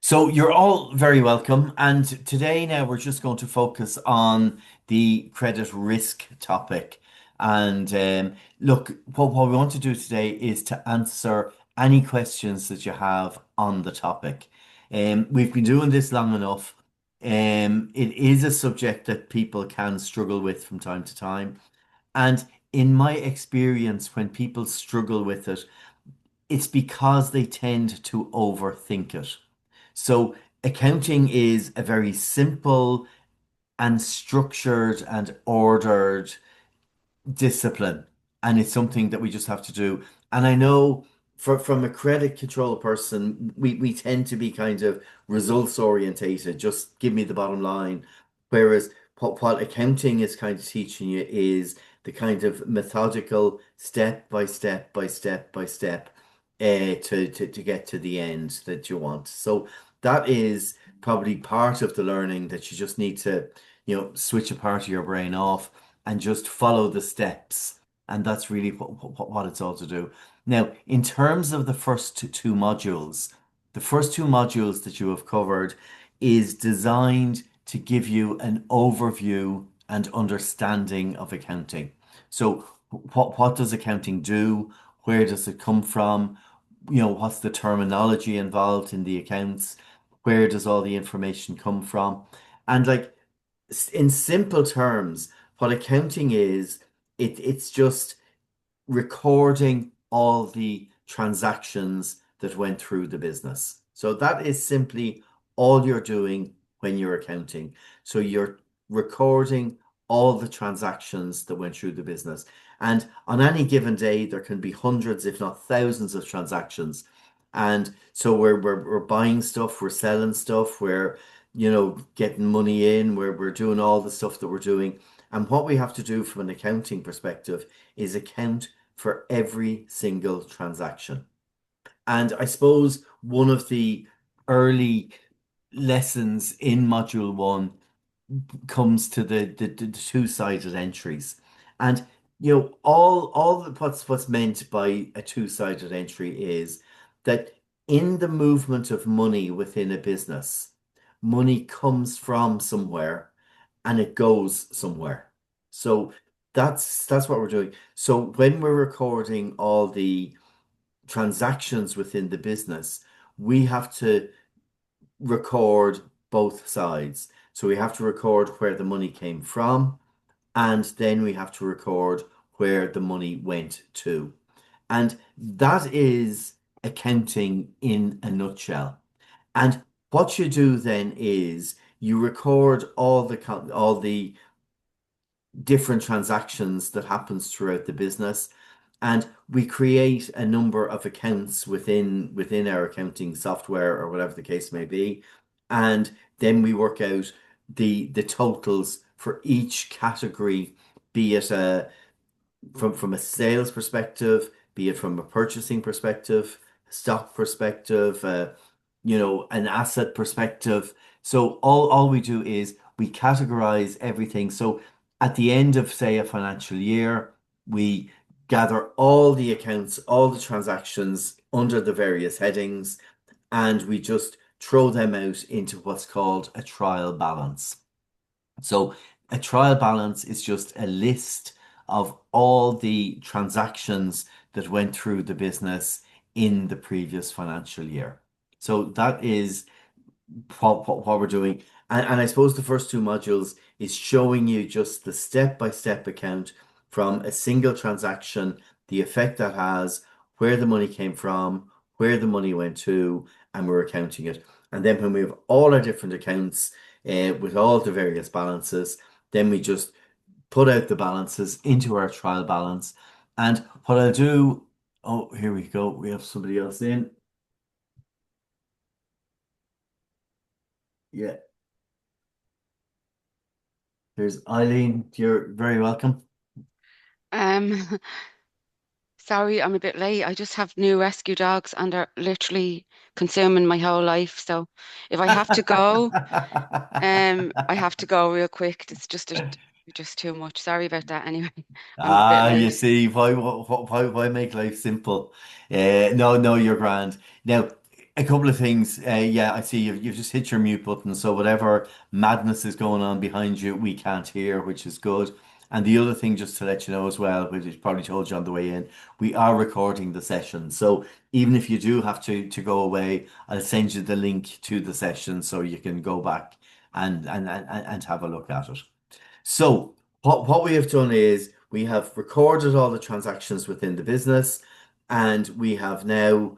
So you're all very welcome. And today now we're just going to focus on the credit risk topic. And look, what we want to do today is to answer any questions that you have on the topic. We've been doing this long enough. It is a subject that people can struggle with from time to time. And in my experience, when people struggle with it, it's because they tend to overthink it. So accounting is a very simple and structured and ordered discipline, and it's something that we just have to do. And I know from a credit control person, we tend to be kind of results orientated, just give me the bottom line. Whereas what accounting is kind of teaching you is the kind of methodical step by step by step by step to get to the end that you want. So that is probably part of the learning that you just need to, switch a part of your brain off and just follow the steps. And that's really what it's all to do. Now, in terms of the first two modules, the first two modules that you have covered is designed to give you an overview and understanding of accounting. So, what does accounting do? Where does it come from? What's the terminology involved in the accounts? Where does all the information come from? And like in simple terms, what accounting is, it's just recording all the transactions that went through the business. So that is simply all you're doing when you're accounting. So you're recording all the transactions that went through the business. And on any given day, there can be hundreds, if not thousands, of transactions. And so we're buying stuff, we're selling stuff, we're, getting money in, we're doing all the stuff that we're doing. And what we have to do from an accounting perspective is account for every single transaction. And I suppose one of the early lessons in module one comes to the two-sided entries. And what's meant by a two-sided entry is that in the movement of money within a business, money comes from somewhere and it goes somewhere. So that's what we're doing. So when we're recording all the transactions within the business, we have to record both sides. So we have to record where the money came from, and then we have to record where the money went to. And that is accounting in a nutshell. And what you do then is you record all the different transactions that happens throughout the business, and we create a number of accounts within our accounting software or whatever the case may be, and then we work out the totals for each category, be it from a sales perspective, be it from a purchasing perspective, stock perspective, an asset perspective. So all we do is we categorize everything. So at the end of, say, a financial year, we gather all the accounts, all the transactions under the various headings, and we just throw them out into what's called a trial balance. So a trial balance is just a list of all the transactions that went through the business in the previous financial year. So that is what we're doing. And I suppose the first two modules is showing you just the step-by-step account from a single transaction, the effect that has, where the money came from, where the money went to, and we're accounting it. And then when we have all our different accounts with all the various balances, then we just put out the balances into our trial balance. And what I'll do, oh, here we go. We have somebody else in. Yeah, there's Eileen. You're very welcome. Um, Sorry, I'm a bit late. I just have new rescue dogs and they're literally consuming my whole life. So if I have to go, I have to go real quick. It's just too much. Sorry about that. Anyway, I'm a bit You late. see, why make life simple? No, no, you're grand. Now, A couple of things. Yeah, I see you've just hit your mute button. So whatever madness is going on behind you, we can't hear, which is good. And the other thing, just to let you know as well, which I probably told you on the way in, we are recording the session. So even if you do have to go away, I'll send you the link to the session so you can go back and have a look at it. So what we have done is we have recorded all the transactions within the business, and we have now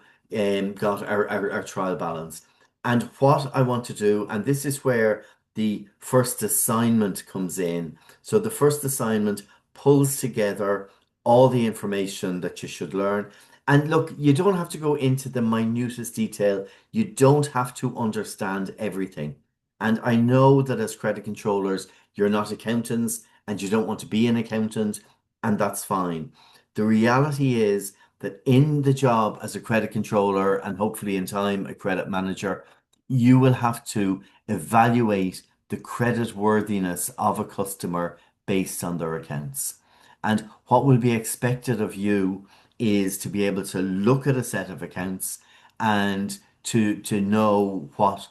got our trial balance. And what I want to do, and this is where the first assignment comes in. So the first assignment pulls together all the information that you should learn. And look, you don't have to go into the minutest detail. You don't have to understand everything. And I know that as credit controllers, you're not accountants and you don't want to be an accountant, and that's fine. The reality is that in the job as a credit controller and hopefully in time a credit manager, you will have to evaluate the credit worthiness of a customer based on their accounts. And what will be expected of you is to be able to look at a set of accounts and to know what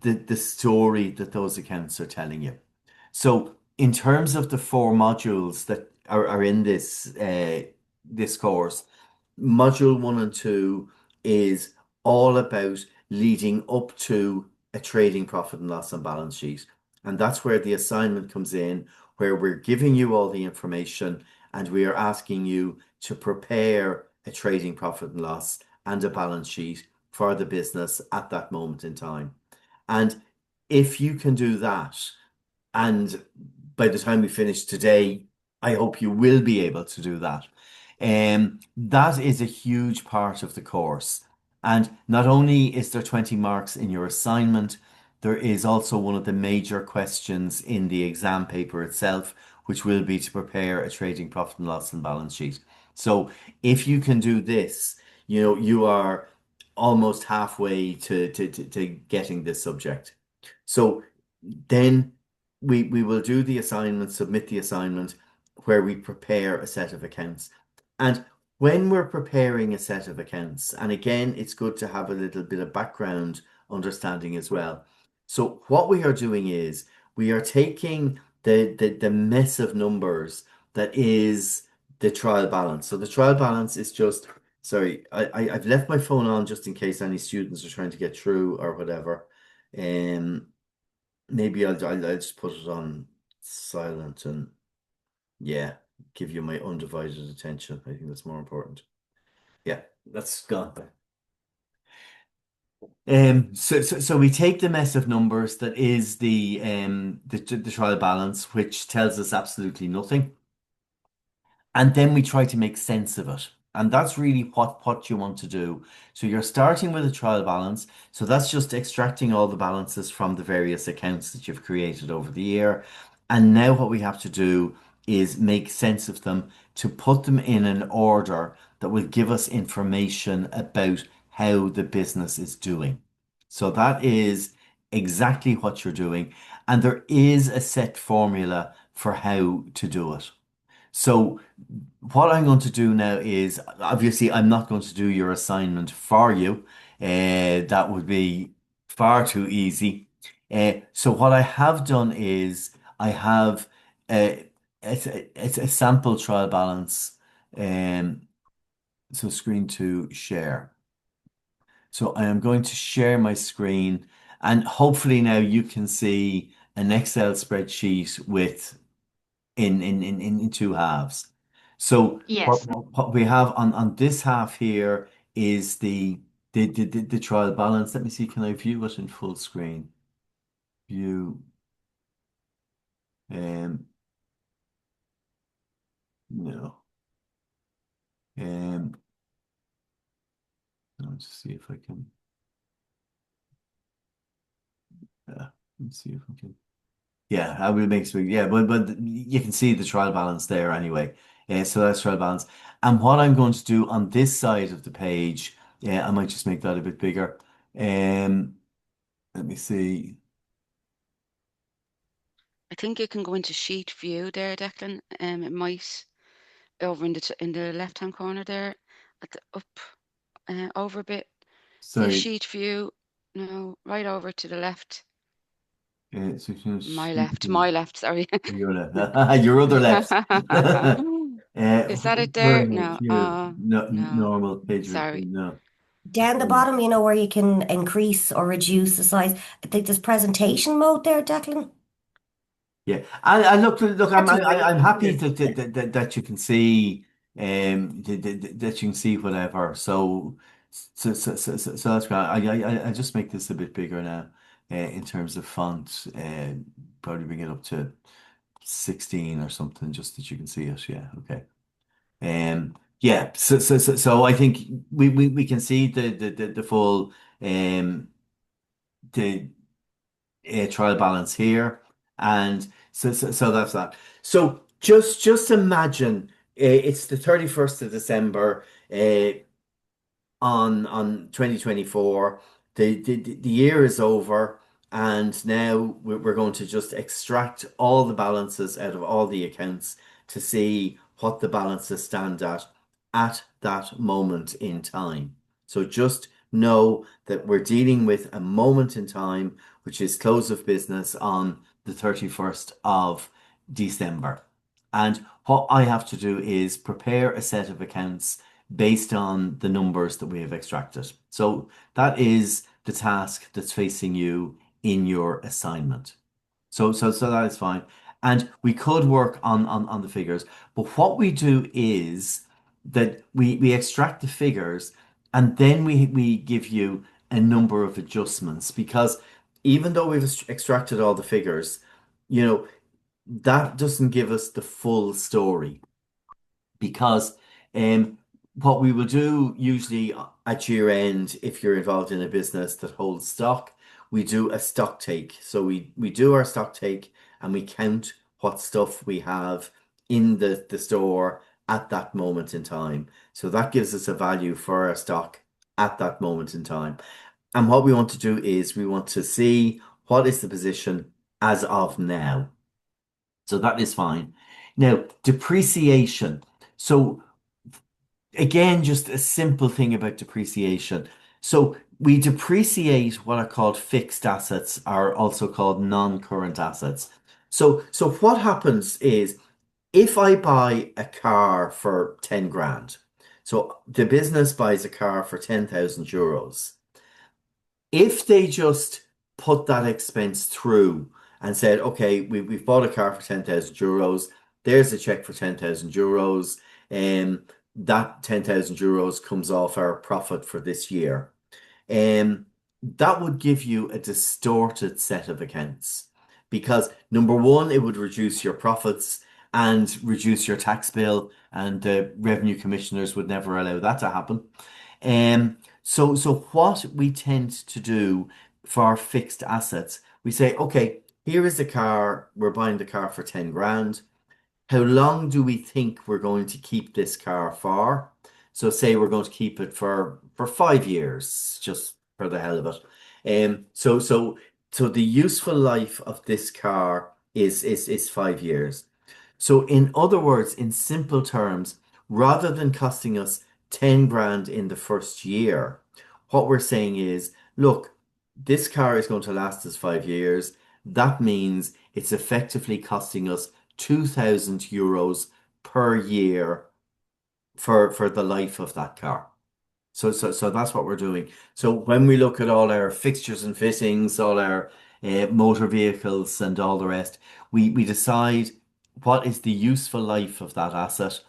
the story that those accounts are telling you. So, in terms of the four modules that are in this course, module one and two is all about leading up to a trading profit and loss and balance sheet. And that's where the assignment comes in, where we're giving you all the information and we are asking you to prepare a trading profit and loss and a balance sheet for the business at that moment in time. And if you can do that, and by the time we finish today, I hope you will be able to do that. That is a huge part of the course. And not only is there 20 marks in your assignment, there is also one of the major questions in the exam paper itself, which will be to prepare a trading profit and loss and balance sheet. So if you can do this, you are almost halfway to getting this subject. So then we will do the assignment, submit the assignment where we prepare a set of accounts. And when we're preparing a set of accounts, and again, it's good to have a little bit of background understanding as well. So what we are doing is we are taking the mess of numbers that is the trial balance. So the trial balance is just, sorry, I've left my phone on just in case any students are trying to get through or whatever. Um, Maybe I'll just put it on silent and yeah, give you my undivided attention. I think that's more important. Yeah, that's gone. So we take the mess of numbers that is the trial balance, which tells us absolutely nothing. And then we try to make sense of it. And that's really what you want to do. So you're starting with a trial balance. So that's just extracting all the balances from the various accounts that you've created over the year. And now what we have to do is make sense of them to put them in an order that will give us information about how the business is doing. So that is exactly what you're doing. And there is a set formula for how to do it. So what I'm going to do now is obviously I'm not going to do your assignment for you. That would be far too easy. So what I have done is I have uh, it's a sample trial balance. Um, so screen to share. So I am going to share my screen, and hopefully now you can see an Excel spreadsheet with in two halves. So Yes. what we have on this half here is the trial balance. Let me see, can I view it in full screen? View, um, no. Um, I'll just see if I can, let's see if I can. Yeah, I will make sure. Yeah, but you can see the trial balance there anyway. So that's trial balance. And what I'm going to do on this side of the page, yeah, I might just make that a bit bigger. Um, Let me see. I think you can go into sheet view there, Declan. It might over in the left hand corner there at the up over a bit. This Sorry. sheet view, no, right over to the left. So you can My left, sorry. your left, your other left. Is that it there? Where No, view, no, no, normal page view, sorry. no. Down the Um, bottom, where you can increase or reduce the size. I think there's presentation mode there, Declan. Yeah, and look, That's where I'm you happy use it. that you can see, that you can see whatever. So that's great. I just make this a bit bigger now, in terms of font. Probably bring it up to 16 or something, just that you can see it. Yeah, okay. Yeah. So I think we can see the full the trial balance here, and so that's that. So just imagine, it's the 31st of December, on 2024. The year is over, and now we're going to just extract all the balances out of all the accounts to see what the balances stand at that moment in time. So just know that we're dealing with a moment in time, which is close of business on the 31st of December. And what I have to do is prepare a set of accounts based on the numbers that we have extracted. So that is the task that's facing you in your assignment. So that is fine. And we could work on the figures, but what we do is that we extract the figures, and then we give you a number of adjustments, because even though we've extracted all the figures, you know, that doesn't give us the full story, because what we will do usually at year end, if you're involved in a business that holds stock, we do a stock take. So we do our stock take, and we count what stuff we have in the store at that moment in time. So that gives us a value for our stock at that moment in time. And what we want to do is we want to see what is the position as of now. So that is fine. Now, depreciation. So again, just a simple thing about depreciation. So we depreciate what are called fixed assets, are also called non-current assets. So what happens is, if I buy a car for 10 grand, so the business buys a car for 10,000 euros. If they just put that expense through and said, okay, we've bought a car for 10,000 euros, there's a check for 10,000 euros, and that 10,000 euros comes off our profit for this year. That would give you a distorted set of accounts, because number one, it would reduce your profits and reduce your tax bill, and the revenue commissioners would never allow that to happen. So what we tend to do for our fixed assets, we say, okay, here is the car, we're buying the car for 10 grand. How long do we think we're going to keep this car for? So say we're going to keep it for 5 years, just for the hell of it. So the useful life of this car is 5 years. So in other words, in simple terms, rather than costing us 10 grand in the first year, what we're saying is, look, this car is going to last us 5 years. That means it's effectively costing us 2,000 euros per year for the life of that car. So that's what we're doing. So when we look at all our fixtures and fittings, all our motor vehicles and all the rest, we decide what is the useful life of that asset,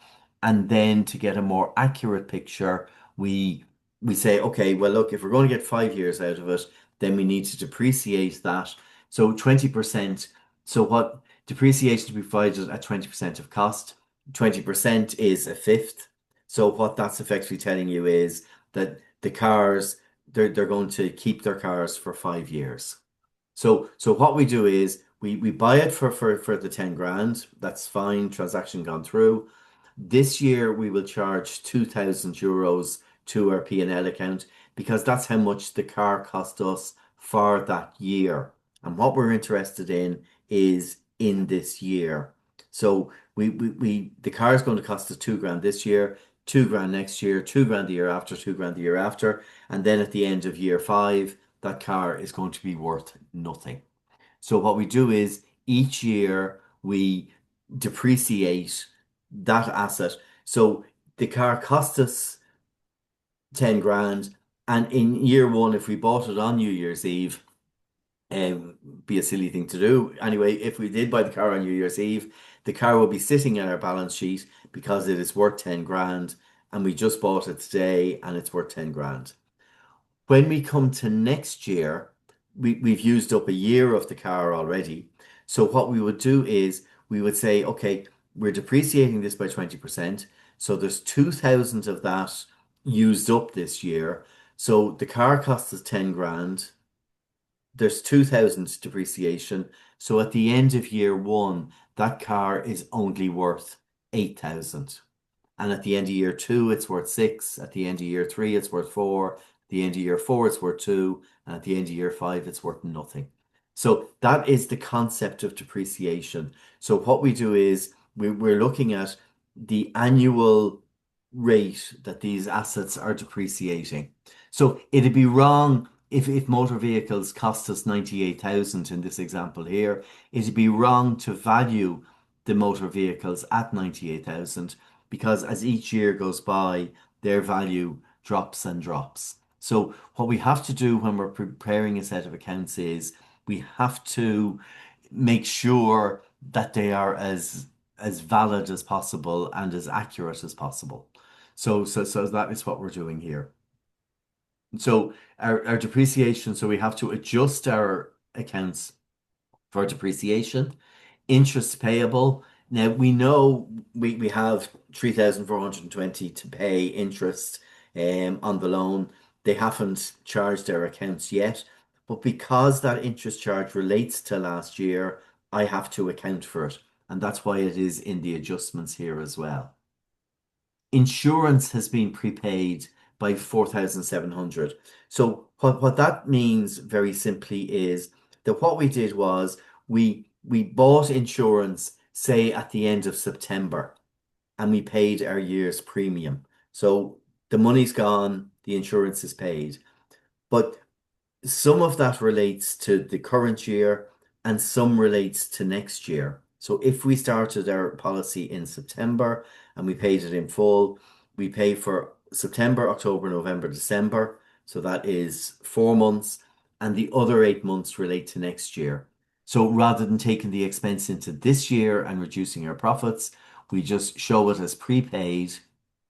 and then to get a more accurate picture, we we say, okay, well, look, if we're going to get 5 years out of it, then we need to depreciate that. So 20%. So what depreciation to be provided at 20% of cost. 20% is a fifth. So what that's effectively telling you is that the cars, they're going to keep their cars for 5 years. So what we do is we buy it for the 10 grand. That's fine. Transaction gone through. This year we will charge 2,000 euros to our P&L account, because that's how much the car cost us for that year. And what we're interested in is in this year. So the car is going to cost us 2 grand this year. 2 grand next year, 2 grand the year after, 2 grand the year after, and then at the end of year 5, that car is going to be worth nothing. So what we do is each year we depreciate that asset. So the car cost us 10 grand, and in year 1, if we bought it on New Year's Eve, be a silly thing to do. Anyway, if we did buy the car on New Year's Eve, the car will be sitting in our balance sheet because it is worth 10 grand, and we just bought it today and it's worth 10 grand. When we come to next year, we've used up a year of the car already. So what we would do is we would say, okay, we're depreciating this by 20%. So there's 2,000 of that used up this year. So the car costs us 10 grand. There's 2,000 depreciation. So at the end of year 1, that car is only worth 8,000. And at the end of year 2, it's worth 6. At the end of year 3, it's worth 4. At the end of year 4, it's worth 2. And at the end of year 5, it's worth nothing. So that is the concept of depreciation. So what we do is we're looking at the annual rate that these assets are depreciating. So it'd be wrong if motor vehicles cost us 98,000 in this example here, it'd be wrong to value the motor vehicles at 98,000 because as each year goes by, their value drops and drops. So what we have to do when we're preparing a set of accounts is we have to make sure that they are as valid as possible and as accurate as possible. So that is what we're doing here. So our depreciation, so we have to adjust our accounts for depreciation, interest payable. Now we know we have 3,420 to pay interest on the loan. They haven't charged our accounts yet, but because that interest charge relates to last year, I have to account for it. And that's why it is in the adjustments here as well. Insurance has been prepaid by 4,700. So what that means very simply is that what we did was we bought insurance, say at the end of September, and we paid our year's premium. So the money's gone, the insurance is paid. But some of that relates to the current year and some relates to next year. So if we started our policy in September and we paid it in full, we pay for September, October, November, December. So that is 4 months, and the other 8 months relate to next year. So rather than taking the expense into this year and reducing our profits, we just show it as prepaid.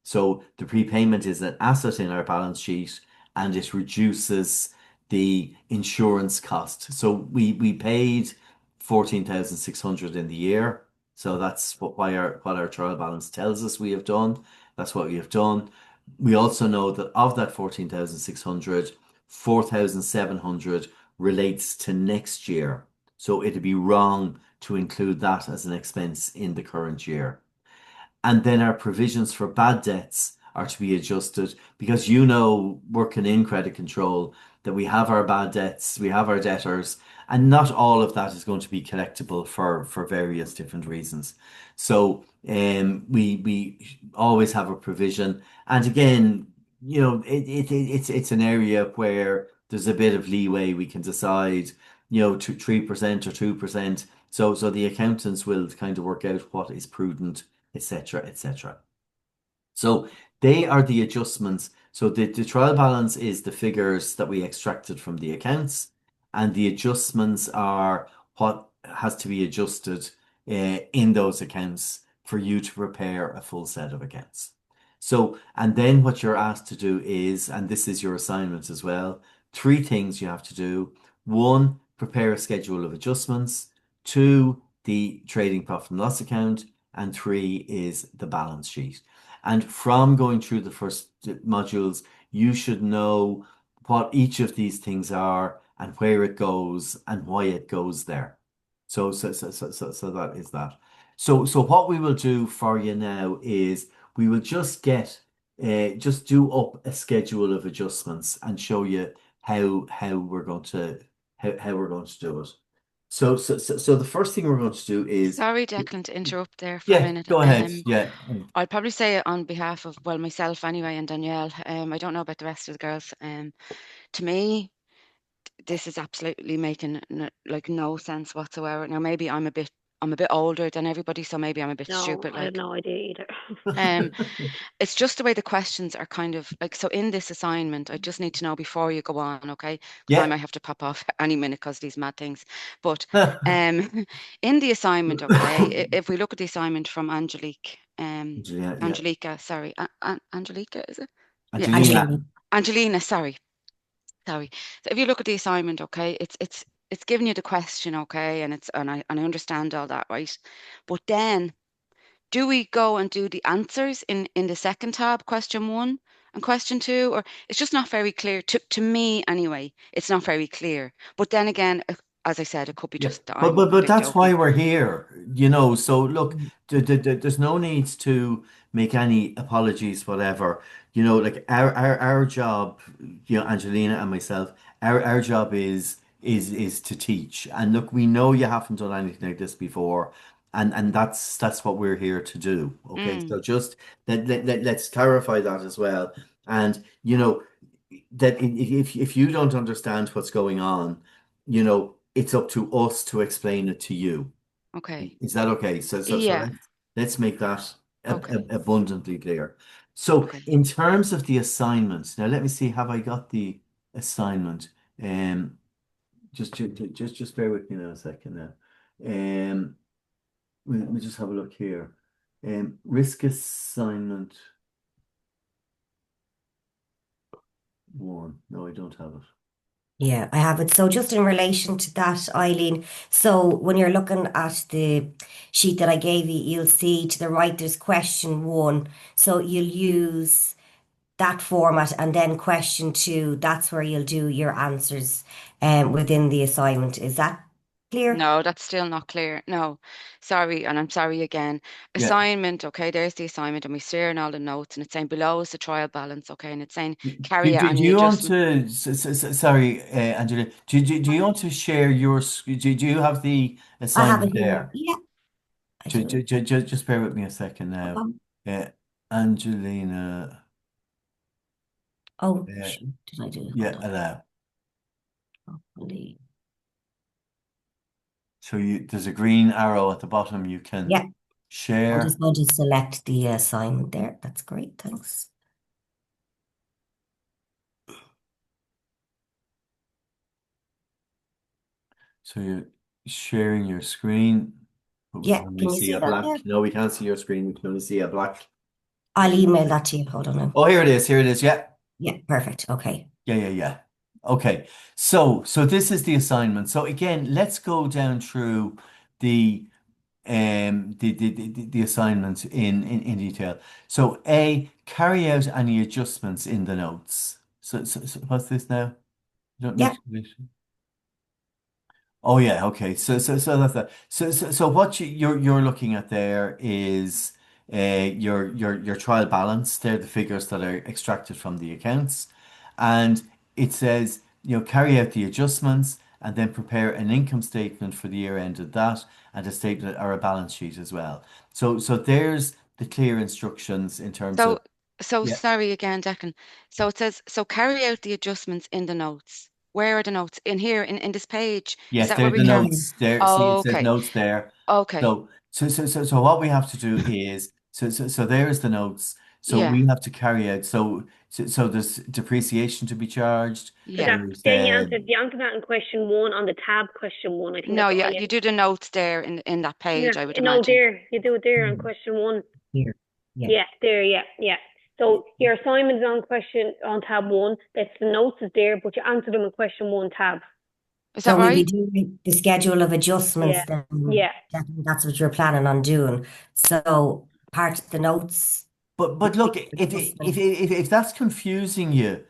So the prepayment is an asset in our balance sheet and it reduces the insurance cost. So we paid 14,600 in the year. So that's what our trial balance tells us we have done. That's what we have done. We also know that of that 14,600, 4,700 relates to next year. So it'd be wrong to include that as an expense in the current year. And then our provisions for bad debts are to be adjusted because working in credit control, that we have our bad debts, we have our debtors, and not all of that is going to be collectible for various different reasons. So we always have a provision. And again, it's an area where there's a bit of leeway. We can decide, 3% or 2%. So the accountants will kind of work out what is prudent, etc., etc. So they are the adjustments. So the trial balance is the figures that we extracted from the accounts, and the adjustments are what has to be adjusted in those accounts for you to prepare a full set of accounts. So, and then what you're asked to do is, and this is your assignment as well, 3 things you have to do. 1, prepare a schedule of adjustments. 2, the trading profit and loss account. And 3 is the balance sheet. And from going through the first modules, you should know what each of these things are and where it goes and why it goes there. So that is that. So what we will do for you now is we will just do up a schedule of adjustments and show you how we're going to do it. So the first thing we're going to do is, Sorry, Declan, to interrupt there for a yeah, minute. go ahead. Yeah. I'll probably say it on behalf of, well, myself anyway, and Danielle. I don't know about the rest of the girls. To me, this is absolutely making like no sense whatsoever. Now, maybe I'm a bit older than everybody, so maybe I'm a bit No, stupid. I have Like, no idea either. um, it's just the way the questions are kind of like, so in this assignment, I just need to know before you go on, okay? Because I Yeah. might have to pop off any minute because these mad things. But in the assignment, okay, if we look at the assignment from Yeah, yeah. Angelica, sorry, Angelica, is it? Yeah, Angelina. Angelina. Angelina, sorry. So if you look at the assignment, okay, it's giving you the question, okay, and I understand all that, right? But then do we go and do the answers in the second tab, question one and question two? Or it's just not very clear to me anyway. It's not very clear. But then again, as I said, it could be Yeah, just that but I'm but a but bit that's why dopey. we're here. So look, there's no need to make any apologies, whatever. Like our job, Angelina and myself, our job is to teach. And look, we know you haven't done anything like this before, and that's what we're here to do. Okay, Mm, so just let's clarify that as well. And that if you don't understand what's going on, it's up to us to explain it to you. okay. Is that okay? So Yeah. let's make that Okay. abundantly clear. So Okay. in terms of the assignments, now let me see, have I got the assignment? Um, just bear with me now a second now. Let me just have a look here. Risk assignment one. No, I don't have it. Yeah, I have it. So just in relation to that, Eileen, so when you're looking at the sheet that I gave you, you'll see to the right there's question one. So you'll use that format and then question two, that's where you'll do your answers within the assignment. Is that clear? No, that's still not clear. No, sorry, and I'm sorry again. Yeah. Assignment, okay, there's the assignment, and we're sharing all the notes, and it's saying below is the trial balance, okay, and it's saying Do, carry out do, do any you want adjustment. to, sorry, Angela, do you want to share do you have the I have it assignment here. there? Yeah, I do. Just bear with me a second now. Okay. Uh, Angelina, Oh, uh, shoot, did I do it? yeah, Hold on. allow. Hopefully. So there's a green arrow at the bottom. You can Yeah, I'm share. just going to select the assignment there. That's great. Thanks. So you're sharing your screen, but we can Yeah, only can you see see a that black. there? No, we can't see your screen. We can only see a black. I'll email that to you. Hold on now. Oh, here it is. Here it is. Yeah. Yeah, perfect. Okay. Yeah. Okay. So this is the assignment. So again, let's go down through the the assignments in detail. So A, carry out any adjustments in the notes. So what's this now? You don't need Yeah, to. Oh yeah, okay. So that's that. So what you're looking at there is your trial balance. They're the figures that are extracted from the accounts, and it says carry out the adjustments and then prepare an income statement for the year ended that and a statement or a balance sheet as well. So there's the clear instructions in terms of So, so yeah. sorry again, Declan. So it says, so carry out the adjustments in the notes. Where are the notes? In here, in this page. Is Yes, that where there's we the can? here. notes there. See, it says Okay, notes there. okay, So what we have to do is so there's the notes. So yeah, we have to carry out. So there's depreciation to be charged. But yeah. that There's then you answered that in question one on the tab question one. I think No, that's what yeah, I you do the notes there in that yeah. page, I would No, imagine. there you do it there on Hmm, question one. here. Yeah. Yeah, there, yeah. So your assignment is on tab one. That's the notes is there, but you answer them in question one tab. Is So that we'll be right? doing the schedule of Yeah, adjustments then. yeah. That's what you're planning on doing. So part of the notes, but look, adjustment. if that's confusing you,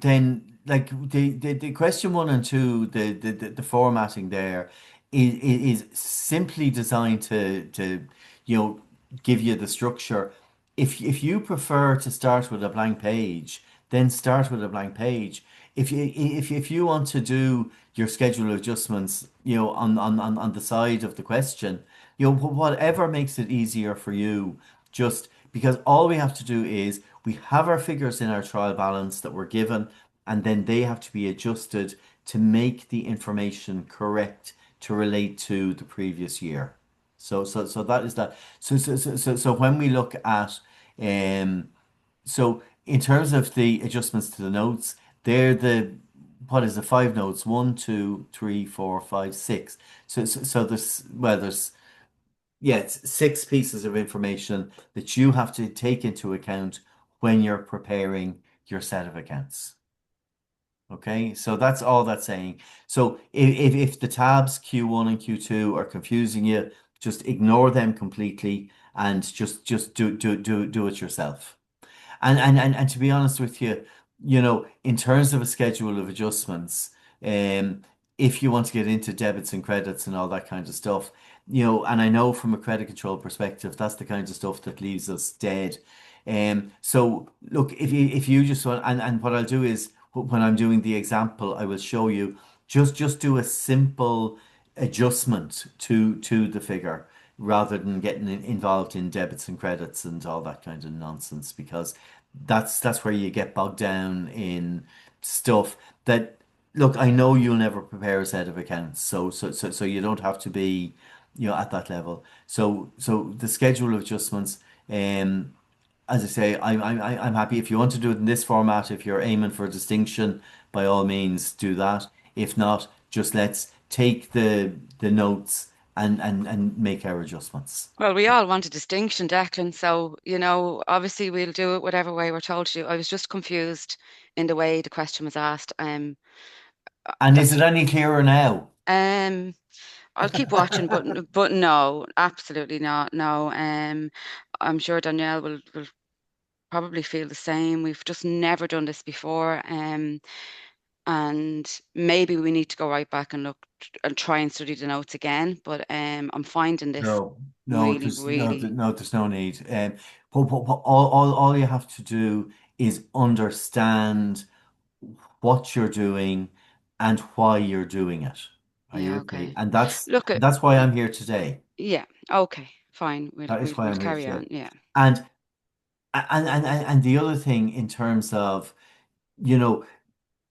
then like the question one and two, the formatting there is simply designed to you know give you the structure. If you prefer to start with a blank page, then start with a blank page. if you want to do your schedule adjustments, on the side of the question, whatever makes it easier for you, just because all we have to do is we have our figures in our trial balance that we're given, and then they have to be adjusted to make the information correct to relate to the previous year. So that is that. So when we look at so in terms of the adjustments to the notes, they're what is the five notes? One, two, three, four, five, six. So there's yeah, it's six pieces of information that you have to take into account when you're preparing your set of accounts. Okay, so that's all that's saying. So if the tabs Q1 and Q2 are confusing you, just ignore them completely and just do it yourself. And to be honest with you, in terms of a schedule of adjustments, um, if you want to get into debits and credits and all that kind of stuff, and I know from a credit control perspective, that's the kind of stuff that leaves us dead. So look, if you just want, and what I'll do is when I'm doing the example, I will show you just do a simple adjustment to the figure rather than getting involved in debits and credits and all that kind of nonsense because that's where you get bogged down in stuff that look, I know you'll never prepare a set of accounts, so you don't have to be, at that level. So the schedule of adjustments, um, as I say, I'm happy if you want to do it in this format. If you're aiming for a distinction, by all means do that. If not, just let's take the notes and make our adjustments. Well, we all want a distinction, Declan. So, obviously we'll do it whatever way we're told to do. I was just confused in the way the question was asked. And is That's it any clearer now? um I'll keep watching, but no, absolutely not. No. I'm sure Danielle will probably feel the same. We've just never done this before. And maybe we need to go right back and look and try and study the notes again. But I'm finding this No, no, really, there's no, really, no, there's no need. All you have to do is understand what you're doing and why you're doing it. Are you yeah, with me? okay. And that's Look at, that's why I'm here today. yeah, okay, fine. We'll That we'll is why we'll I'm here carry today. on. Yeah. And and the other thing in terms of, you know,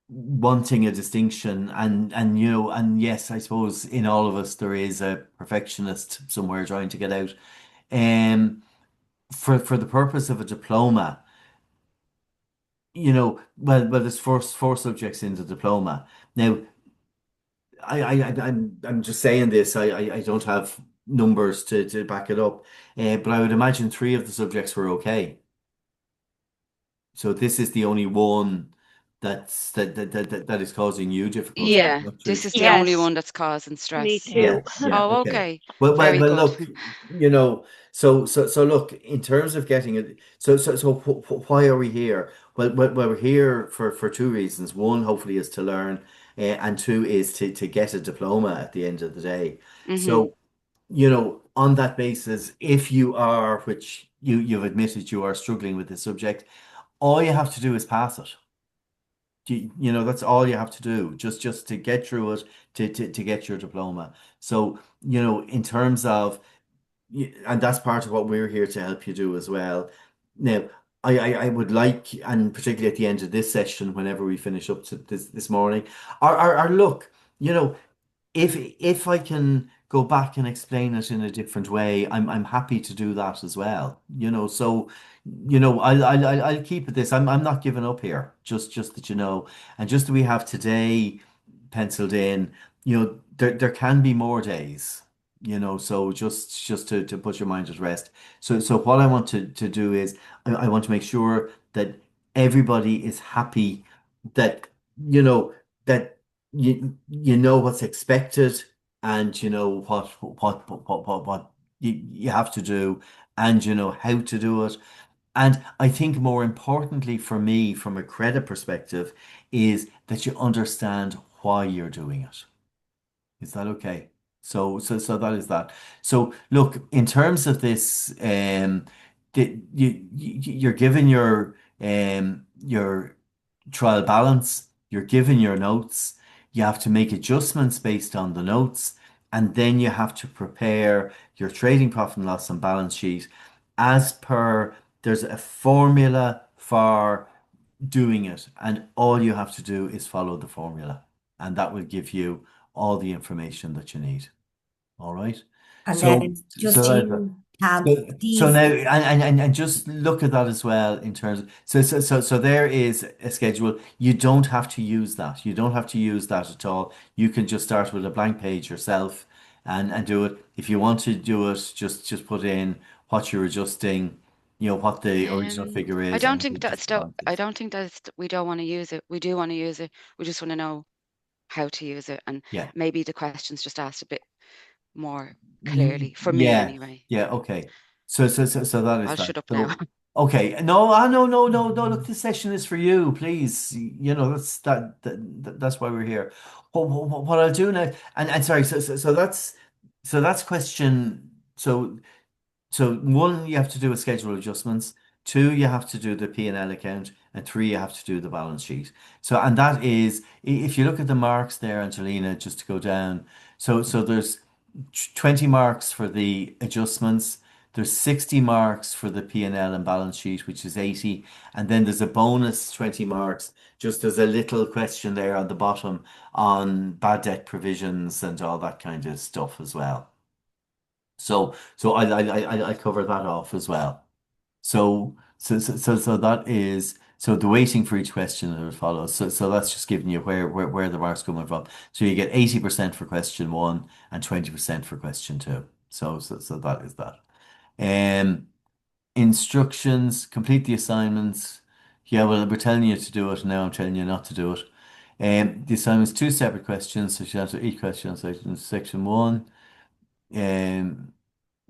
wanting a distinction and yes, I suppose in all of us there is a perfectionist somewhere trying to get out. Um, for the purpose of a diploma, well, there's four subjects in the diploma. Now, I'm just saying this. I don't have numbers to back it up, but I would imagine three of the subjects were okay. So this is the only one that is causing you difficulty. Yeah. Yeah, Not this true. is the only Yes, one that's causing me stress. Yeah. too. Yeah, yeah, Oh, okay. okay. Well, Very good. look, so look, in terms of getting it, why are we here? Well, we're here for two reasons. One, hopefully, is to learn, and two is to get a diploma at the end of the day. Mm-hmm. So, on that basis, if you are, which you've admitted you are struggling with the subject, all you have to do is pass it. That's all you have to do, just to get through it, to get your diploma. So, in terms of, and that's part of what we're here to help you do as well. Now, I would like, and particularly at the end of this session, whenever we finish up to this morning, our look, you know, if I can go back and explain it in a different way, I'm happy to do that as well. So I'll keep it this. I'm not giving up here. Just that and just that we have today penciled in. There can be more days. So just to put your mind at rest. So what I want to do is I want to make sure that everybody is happy that you know that you know what's expected and you know what you have to do and you know how to do it. And I think more importantly for me, from a credit perspective, is that you understand why you're doing it. Is that okay? So that is that. So look, in terms of this, you're given your trial balance. you're given your notes, you have to make adjustments based on the notes, and then you have to prepare your trading profit and loss and balance sheet as per, there's a formula for doing it, and all you have to do is follow the formula, and that will give you all the information that you need. All right. And So, then so just that, you have so these. now, and just look at that as well in terms of, so there is a schedule. You don't have to use that. You don't have to use that at all. You can just start with a blank page yourself and do it. If you want to do it, just put in what you're adjusting, what the original figure I is, don't and think just I don't think that's we don't want to use it. We do want to use it. We just want to know how to use it, and yeah. maybe the questions just asked a bit more clearly for me Yeah, anyway. yeah, okay. So that is I'll that. shut up now. So okay, no, no, no, no, no. Look, this session is for you, please. That's why we're here. What I'll do now, and sorry, so that's question. So one, you have to do a schedule adjustments. Two, you have to do the P&L account, and three, you have to do the balance sheet. So, and that is, if you look at the marks there, Angelina, just to go down. So there's 20 marks for the adjustments. There's 60 marks for the P&L and balance sheet, which is 80. And then there's a bonus 20 marks. Just there's a little question there on the bottom on bad debt provisions and all that kind of stuff as well. So I cover that off as well. So that is so the weighting for each question that it follows. So that's just giving you where the marks coming from. So you get 80% for question one and 20% for question two. So that is that. Um, Instructions, complete the assignments. Yeah, well, we're telling you to do it now. I'm telling you not to do it. The assignment's two separate questions, so you answer each question on section one.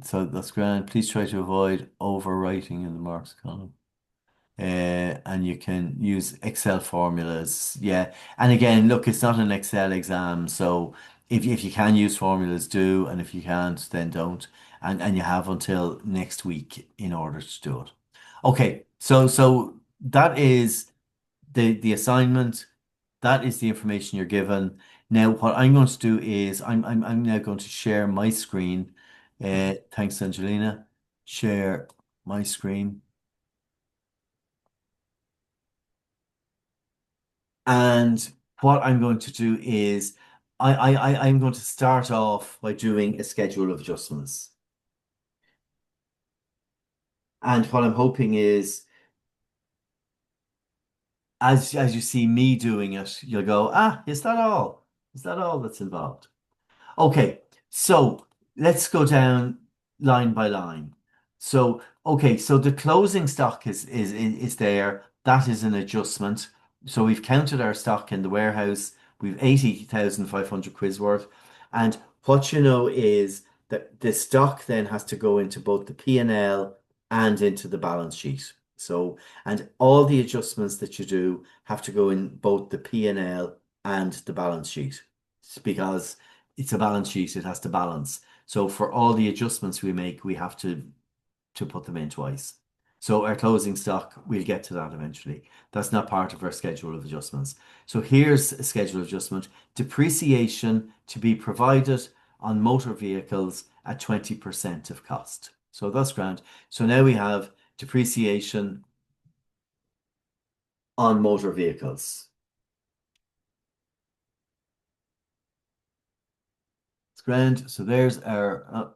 So that's grand. Please try to avoid overwriting in the marks column. And you can use Excel formulas. Yeah. And again, look, it's not an Excel exam. So if you can use formulas, do. And if you can't, then don't. And you have until next week in order to do it. Okay. So that is the assignment. That is the information you're given. Now, what I'm going to do is I'm now going to share my screen. Thanks, Angelina. Share my screen. And what I'm going to do is I'm going to start off by doing a schedule of adjustments. And what I'm hoping is, as you see me doing it, you'll go, is that all? Is that all that's involved? Okay, so let's go down line by line. So, okay, so the closing stock is there. That is an adjustment. So we've counted our stock in the warehouse. We've 80,500 quiz worth. And what you know is that the stock then has to go into both the P&L and into the balance sheet. So, and all the adjustments that you do have to go in both the P&L and the balance sheet. It's because it's a balance sheet, it has to balance. So for all the adjustments we make, we have to put them in twice. So our closing stock, we'll get to that eventually. That's not part of our schedule of adjustments. So here's a schedule of adjustment. Depreciation to be provided on motor vehicles at 20% of cost. So that's grand. So now we have depreciation on motor vehicles. It's grand. So there's our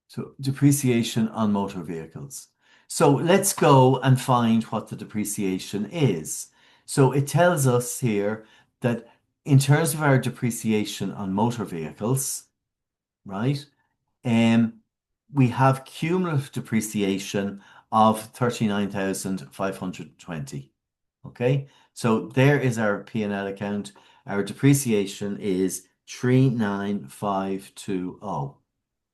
so depreciation on motor vehicles. So let's go and find what the depreciation is. So it tells us here that in terms of our depreciation on motor vehicles, right, we have cumulative depreciation of 39,520. Okay, so there is our P&L account. Our depreciation is 39,520.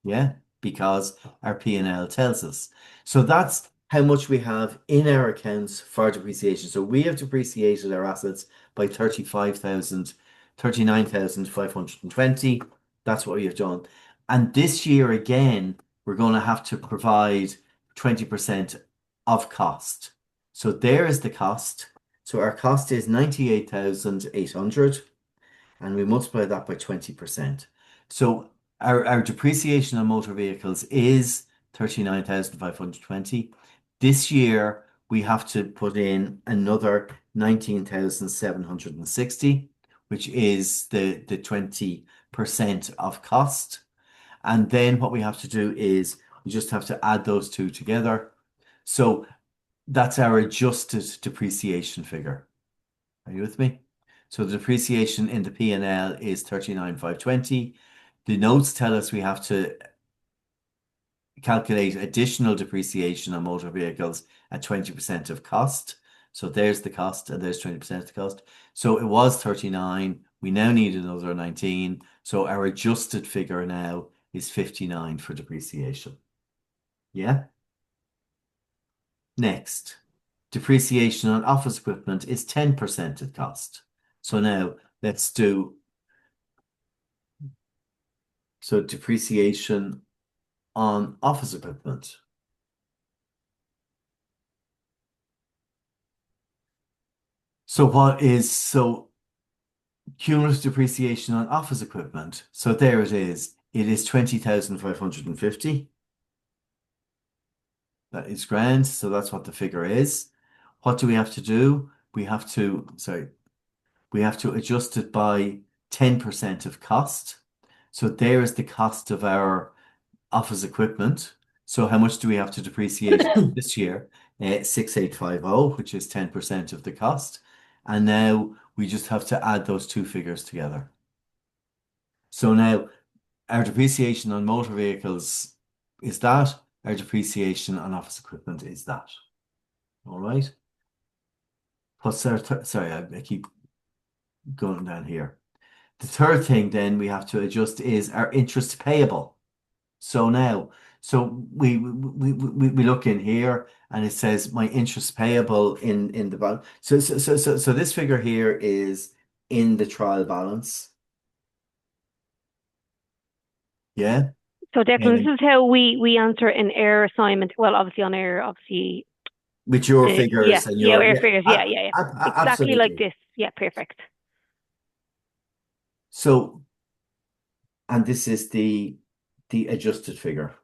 Yeah, because our P&L tells us. So that's how much we have in our accounts for depreciation. So we have depreciated our assets by 39,520. That's what we have done. And this year again, we're going to have to provide 20% of cost. So there is the cost. So our cost is 98,800 and we multiply that by 20%. So our depreciation on motor vehicles is 39,520. This year we have to put in another 19,760, which is the 20% of cost. And then what we have to do is we just have to add those two together. So that's our adjusted depreciation figure. Are you with me? So the depreciation in the P&L is 39,520. The notes tell us we have to calculate additional depreciation on motor vehicles at 20% of cost. So there's the cost and there's 20% of the cost. So it was 39. We now need another 19. So our adjusted figure now is 59 for depreciation. Yeah? Next, depreciation on office equipment is 10% of cost. So now let's do, so depreciation on office equipment. So cumulative depreciation on office equipment. So there it is. It is 20,550. That is grand. So that's what the figure is. What do we have to do? We have to adjust it by 10% of cost. So there is the cost of our office equipment. So how much do we have to depreciate this year? 6,850, which is 10% of the cost. And now we just have to add those two figures together. So now our depreciation on motor vehicles is that. Our depreciation on office equipment is that. All right. What's our sorry, I keep going down here. The third thing then we have to adjust is our interest payable. So now, we look in here and it says my interest payable in the balance. So this figure here is in the trial balance. Yeah. So Declan, this is how we answer an error assignment. Well, obviously on error, obviously. With your figures and your error figures. Yeah. Exactly like absolutely. this. Yeah, perfect. So, and this is the adjusted figure.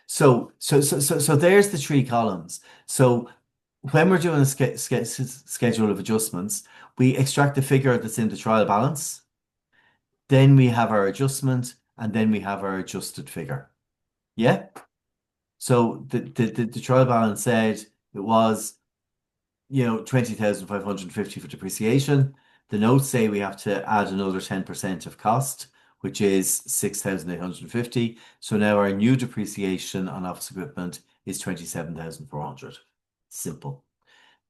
So there's the three columns. So when we're doing a schedule of adjustments, we extract the figure that's in the trial balance. Then we have our adjustment, and then we have our adjusted figure. Yeah. So the trial balance said it was, 20,550 for depreciation. The notes say we have to add another 10% of cost, which is 6,850. So now our new depreciation on office equipment is 27,400. Simple.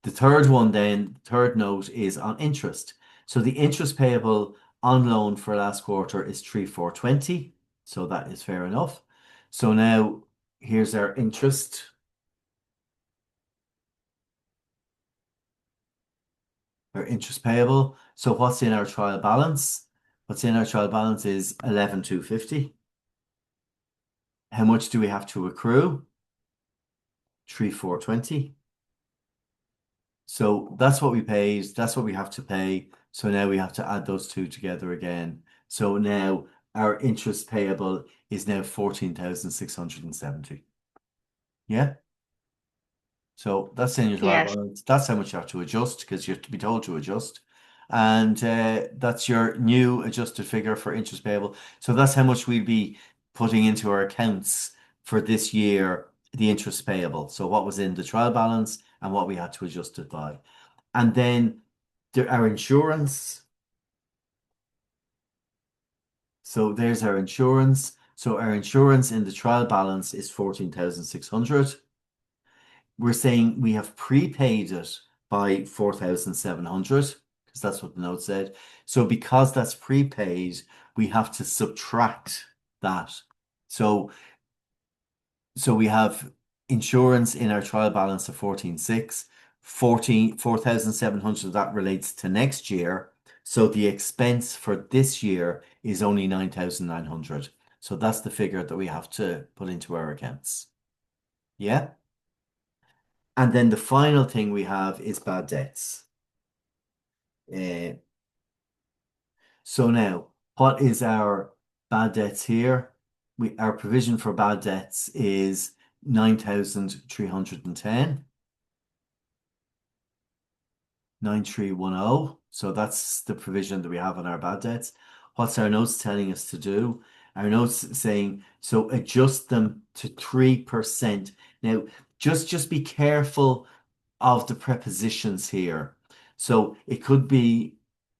The third one then, third note is on interest. So the interest payable on loan for last quarter is 3,420. So that is fair enough. So now here's our interest. Our interest payable. So what's in our trial balance? What's in our trial balance is 11,250. How much do we have to accrue? 3,420. So that's what we paid. That's what we have to pay. So now we have to add those two together again. So now our interest payable is now 14,670. Yeah. So that's in your trial balance. That's how much you have to adjust because you have to be told to adjust. And that's your new adjusted figure for interest payable. So that's how much we'll be putting into our accounts for this year, the interest payable. So what was in the trial balance and what we had to adjust it by. And then our insurance. So there's our insurance. So our insurance in the trial balance is 14,600. We're saying we have prepaid it by 4,700 because that's what the note said. So because that's prepaid, we have to subtract that. So we have insurance in our trial balance of 14,600. 4,700 of that relates to next year. So the expense for this year is only 9,900. So that's the figure that we have to put into our accounts. Yeah. And then the final thing we have is bad debts. Uh, so now, what is our bad debts here? Our provision for bad debts is 9,310. 9310. So that's the provision that we have on our bad debts. What's our notes telling us to do? Our notes saying, so adjust them to 3%. Now, just be careful of the prepositions here. So it could be,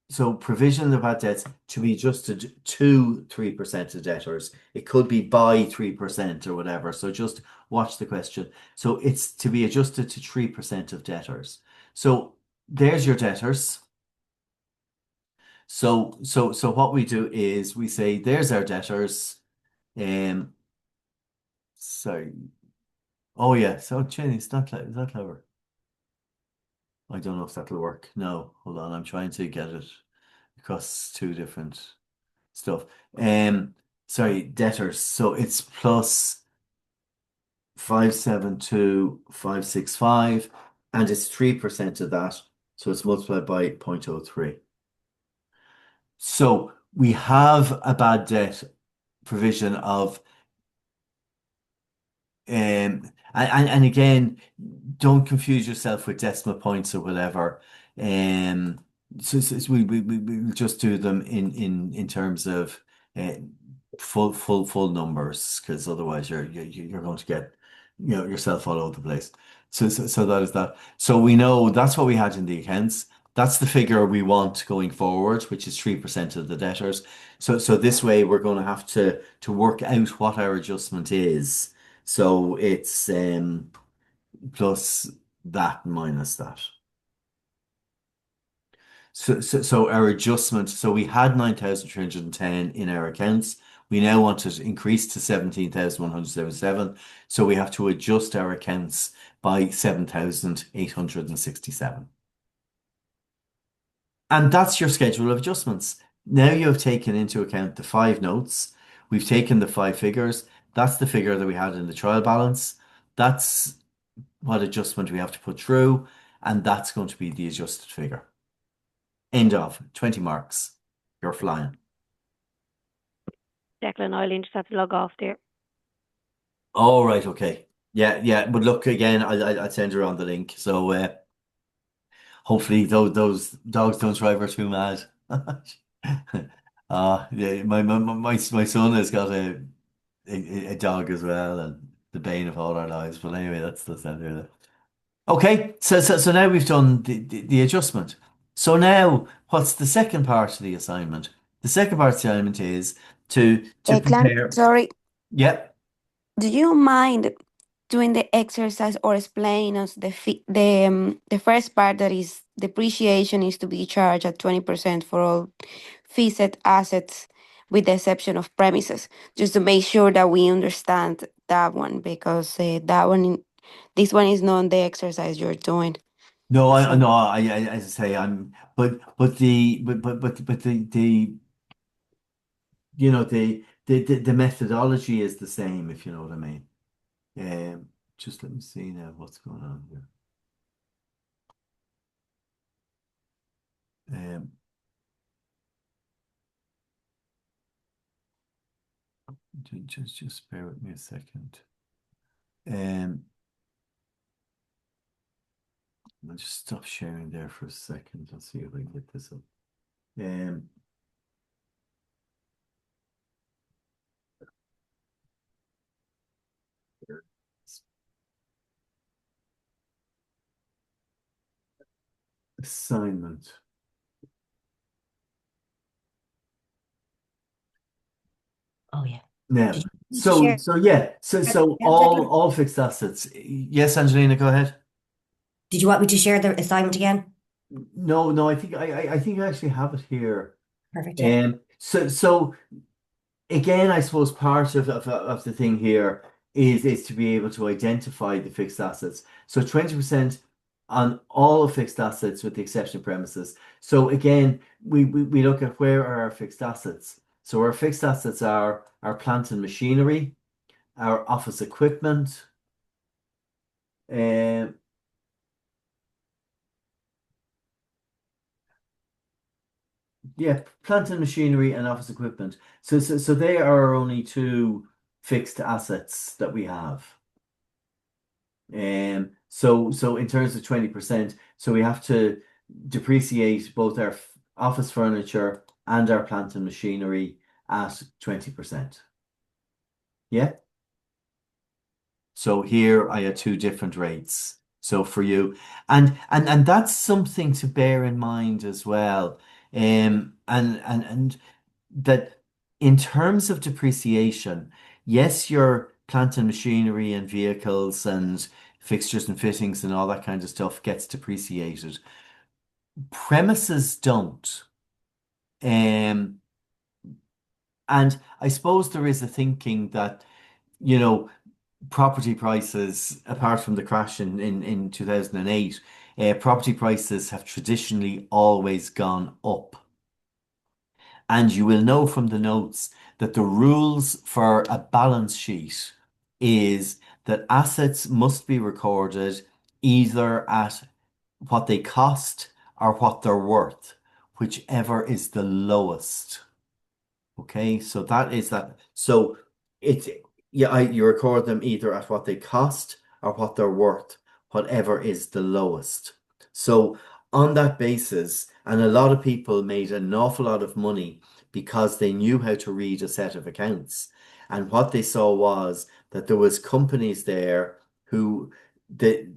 so provision of bad debts to be adjusted to 3% of debtors. It could be by 3% or whatever. So just watch the question. So it's to be adjusted to 3% of debtors. So there's your debtors. So what we do is we say there's our debtors. Um, sorry. Oh yeah. So Jenny, it's not clever. Is that clever? I don't know if that'll work. No, hold on. I'm trying to get it across two different stuff. Um, sorry, debtors. So it's plus 572,565, and it's 3% of that. So it's multiplied by 0.03. So we have a bad debt provision of and again, don't confuse yourself with decimal points or whatever. Um, so we'll just do them in terms of uh, full numbers, because otherwise you're going to get yourself all over the place. So that is that. So we know that's what we had in the accounts. That's the figure we want going forward, which is 3% of the debtors. So this way we're going to have to work out what our adjustment is. So it's plus that minus that. So our adjustment, so we had 9,310 in our accounts. We now want to increase to 17,177. So we have to adjust our accounts by 7,867. And that's your schedule of adjustments. Now you have taken into account the five notes. We've taken the five figures. That's the figure that we had in the trial balance. That's what adjustment we have to put through, and that's going to be the adjusted figure. End of 20 marks. You're flying. Declan, Eileen just have to log off there. All right, okay. Yeah. But look again, I'll send you on the link. So hopefully those dogs don't drive her too mad. Yeah, my son has got a dog as well, and the bane of all our lives. But anyway, that's not here. Okay, so now we've done the adjustment. So now, what's the second part of the assignment? The second part of the assignment is to Clan, prepare. sorry, Yep. do you mind doing the exercise or explain us the first part, that is depreciation is to be charged at 20% for all fixed assets with the exception of premises, just to make sure that we understand that one, because this one is not the exercise you're doing. No, I So no, as I say, but the the methodology is the same, if you know what I mean. Just let me see now what's going on here. Um, just bear with me a second. I'll just stop sharing there for a second. I'll see if I can get this up. Assignment. Oh yeah. Now, Did you so share so yeah, so that so again, Declan? all fixed assets. Yes, Angelina, go ahead. Did you want me to share the assignment again? No, I think I think I actually have it here. Perfect, yeah. So again, I suppose part of the thing here is to be able to identify the fixed assets. So 20% on all fixed assets with the exception of premises. So again, we look at where are our fixed assets. So our fixed assets are our plant and machinery, our office equipment, Um, yeah, plant and machinery and office equipment. So they are our only two fixed assets that we have. So in terms of 20%, so we have to depreciate both our office furniture and our plant and machinery at 20%. Yeah. So here I had two different rates. So for you, and that's something to bear in mind as well. And that in terms of depreciation, yes, your plant and machinery and vehicles and fixtures and fittings and all that kind of stuff gets depreciated. Premises don't. Um, and I suppose there is a thinking that, you know, property prices, apart from the crash in 2008, property prices have traditionally always gone up. And you will know from the notes that the rules for a balance sheet is that assets must be recorded either at what they cost or what they're worth, whichever is the lowest. Okay, so that is that. So it's yeah, you record them either at what they cost or what they're worth, whatever is the lowest. So on that basis, and a lot of people made an awful lot of money because they knew how to read a set of accounts. And what they saw was that there was companies there who the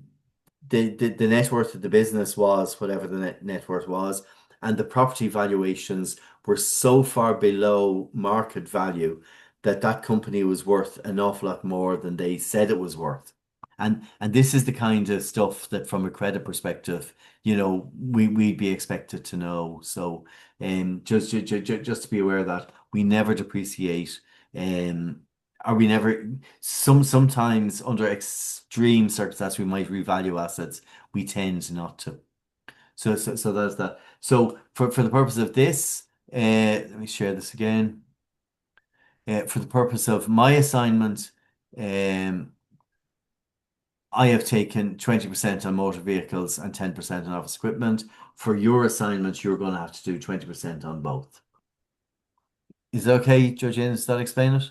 the net worth of the business was whatever the net worth was, and the property valuations were so far below market value that that company was worth an awful lot more than they said it was worth. And this is the kind of stuff that from a credit perspective, we'd be expected to know. So just to be aware that we never depreciate or we never sometimes under extreme circumstances we might revalue assets. We tend not to. So there's that. So for the purpose of this, let me share this again. For the purpose of my assignment, I have taken 20% on motor vehicles and 10% on office equipment. For your assignment, you're going to have to do 20% on both. Is that okay, Georgina? Does that explain it?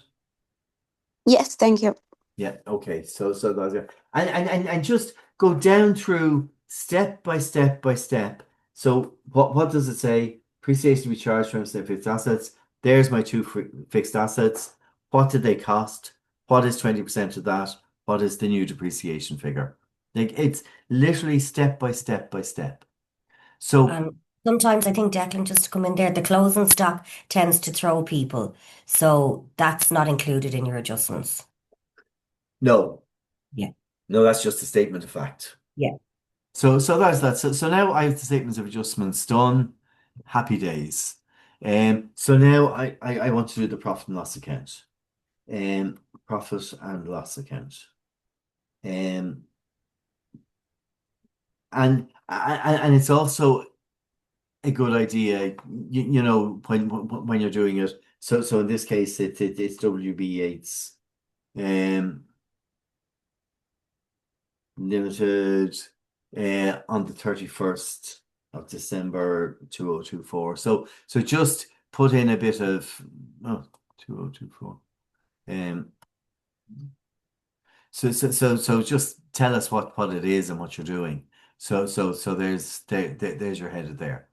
Yes, thank you. Yeah, okay. So that's it. And just go down through step by step by step. So what does it say? Appreciation to be charged from fixed assets. There's my two fixed assets. What did they cost? What is 20% of that? What is the new depreciation figure? Like it's literally step by step by step. So Sometimes I think, Declan, just to come in there, the closing stock tends to throw people. So that's not included in your adjustments. no, Yeah. no, that's just a statement of fact. Yeah. So that's that. So now I have the statements of adjustments done. Happy days. So now I want to do the profit and loss account. Profit and loss account. And it's also a good idea, when you're doing it. So in this case, it's WB Yates, Limited, on the 31st of December 2024. So just put in a bit of 2024. So just tell us what it is and what you're doing. So there's your headed there.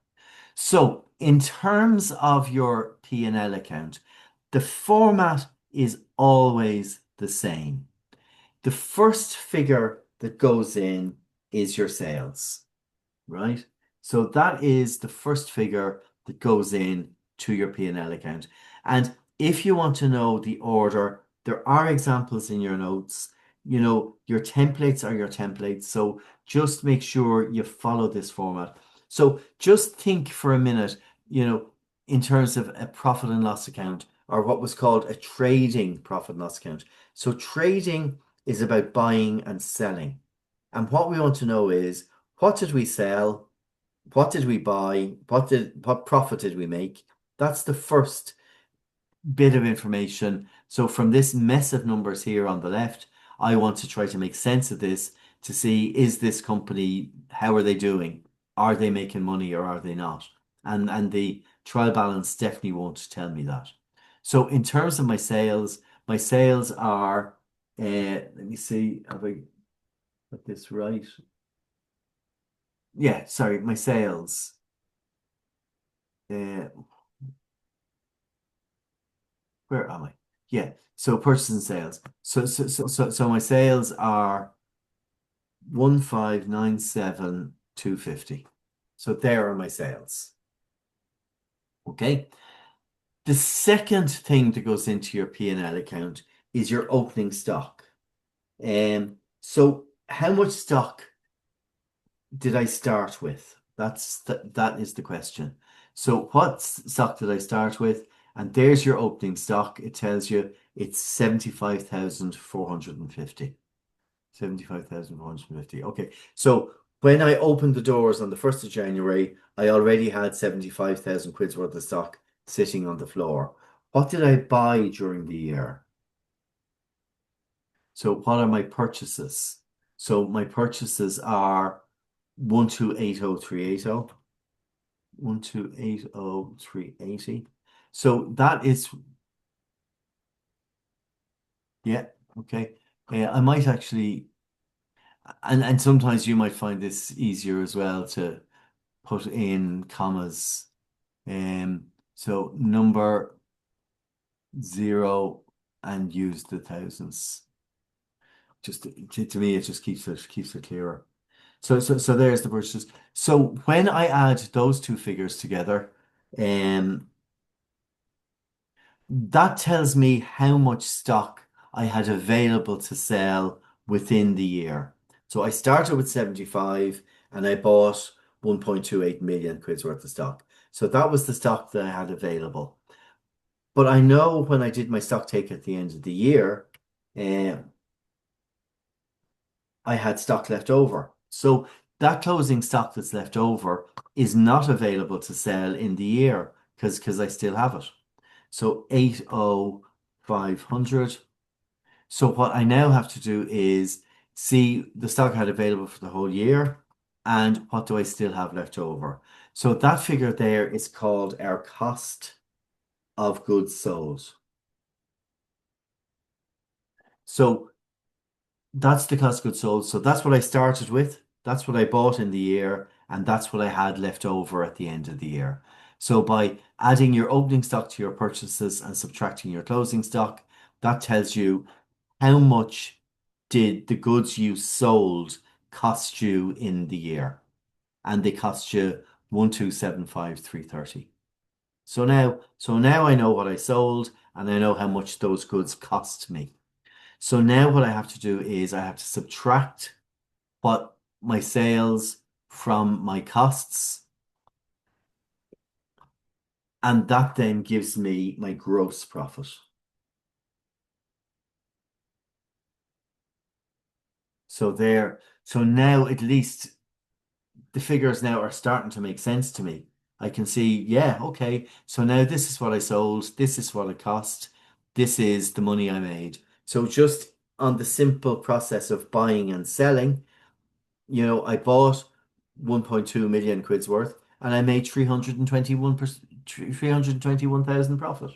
So in terms of your P&L account, the format is always the same. The first figure that goes in is your sales, right? So that is the first figure that goes in to your P&L account. And if you want to know the order, there are examples in your notes. Your templates are your templates. So just make sure you follow this format. So just think for a minute, in terms of a profit and loss account, or what was called a trading profit and loss account. So trading is about buying and selling. And what we want to know is, what did we sell? What did we buy? What profit did we make? That's the first bit of information. So from this mess of numbers here on the left, I want to try to make sense of this to see, is this company, how are they doing? Are they making money or are they not? And the trial balance definitely won't tell me that. So in terms of my sales are, let me see, have I got this right? Yeah, sorry, my sales. Uh, where am I? Yeah, so purchase and sales. So my sales are 1,597,250. So there are my sales. Okay. The second thing that goes into your P&L account is your opening stock. So how much stock did I start with? That is the question. So what stock did I start with? And there's your opening stock. It tells you it's 75,450. 75,450. Okay. So when I opened the doors on the 1st of January, I already had 75,000 quid's worth of stock sitting on the floor. What did I buy during the year? So what are my purchases? So my purchases are 1280380. 1280380. So that is, yeah, okay. I might actually, and sometimes you might find this easier as well to put in commas. So number 0 and use the thousands. Just to me, it just keeps it clearer. So there's the purchases. So when I add those two figures together, that tells me how much stock I had available to sell within the year. So I started with 75 and I bought 1.28 million quid's worth of stock. So that was the stock that I had available. But I know when I did my stock take at the end of the year, I had stock left over. So that closing stock that's left over is not available to sell in the year because I still have it. So 80,500. So what I now have to do is see the stock I had available for the whole year and what do I still have left over. So that figure there is called our cost of goods sold. So that's the cost of goods sold. So that's what I started with. That's what I bought in the year, and that's what I had left over at the end of the year. So by adding your opening stock to your purchases and subtracting your closing stock, that tells you how much did the goods you sold cost you in the year. And they cost you 1,275,330. So now I know what I sold and I know how much those goods cost me. So now what I have to do is I have to subtract what my sales from my costs, and that then gives me my gross profit. So now at least the figures now are starting to make sense to me. I can see, yeah, okay, so now this is what I sold, this is what it cost, this is the money I made. So just on the simple process of buying and selling, I bought 1.2 million quid's worth and I made 321,000 profit.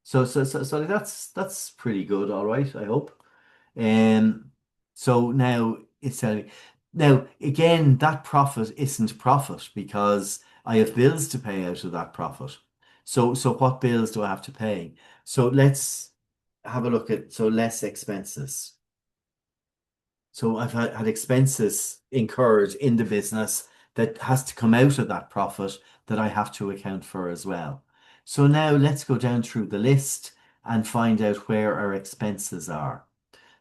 So that's pretty good, all right, I hope. So now it's telling me. Now again, that profit isn't profit because I have bills to pay out of that profit. So what bills do I have to pay? So let's have a look at less expenses. So I've had expenses incurred in the business that has to come out of that profit that I have to account for as well. So now let's go down through the list and find out where our expenses are.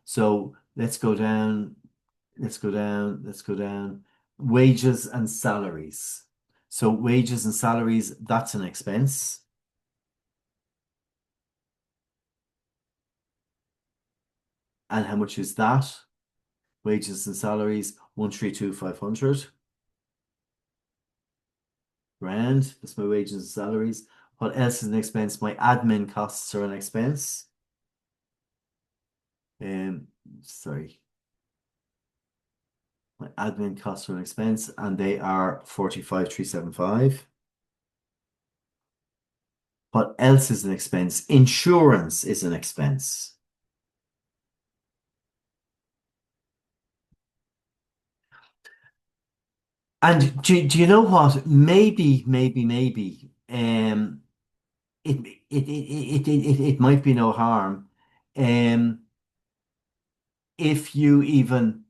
So let's go down. Wages and salaries. So wages and salaries, that's an expense. And how much is that? Wages and salaries, 132,500. Grand. That's my wages and salaries. What else is an expense? My admin costs are an expense. Sorry. admin costs are an expense, and they are 45,375. What else is an expense? Insurance is an expense. And do you know what? Maybe, it might be no harm if you even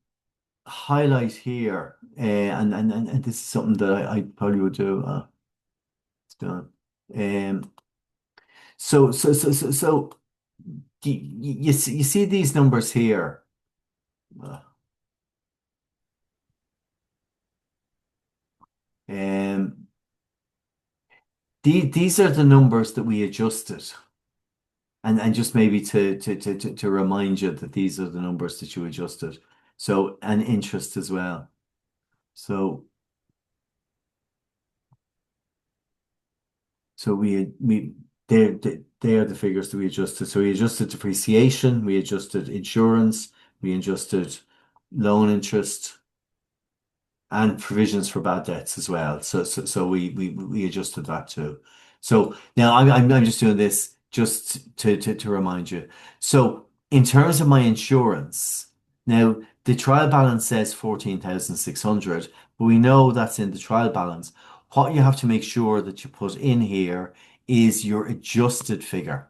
highlight here, and this is something that I probably would do. It's done. So you see these numbers here. These are the numbers that we adjusted, and just maybe to remind you that these are the numbers that you adjusted. So, and interest as well. So they are the figures that we adjusted. So we adjusted depreciation, we adjusted insurance, we adjusted loan interest, and provisions for bad debts as well. So we adjusted that too. So now I'm just doing this just to remind you. So in terms of my insurance, now the trial balance says 14,600, but we know that's in the trial balance. What you have to make sure that you put in here is your adjusted figure.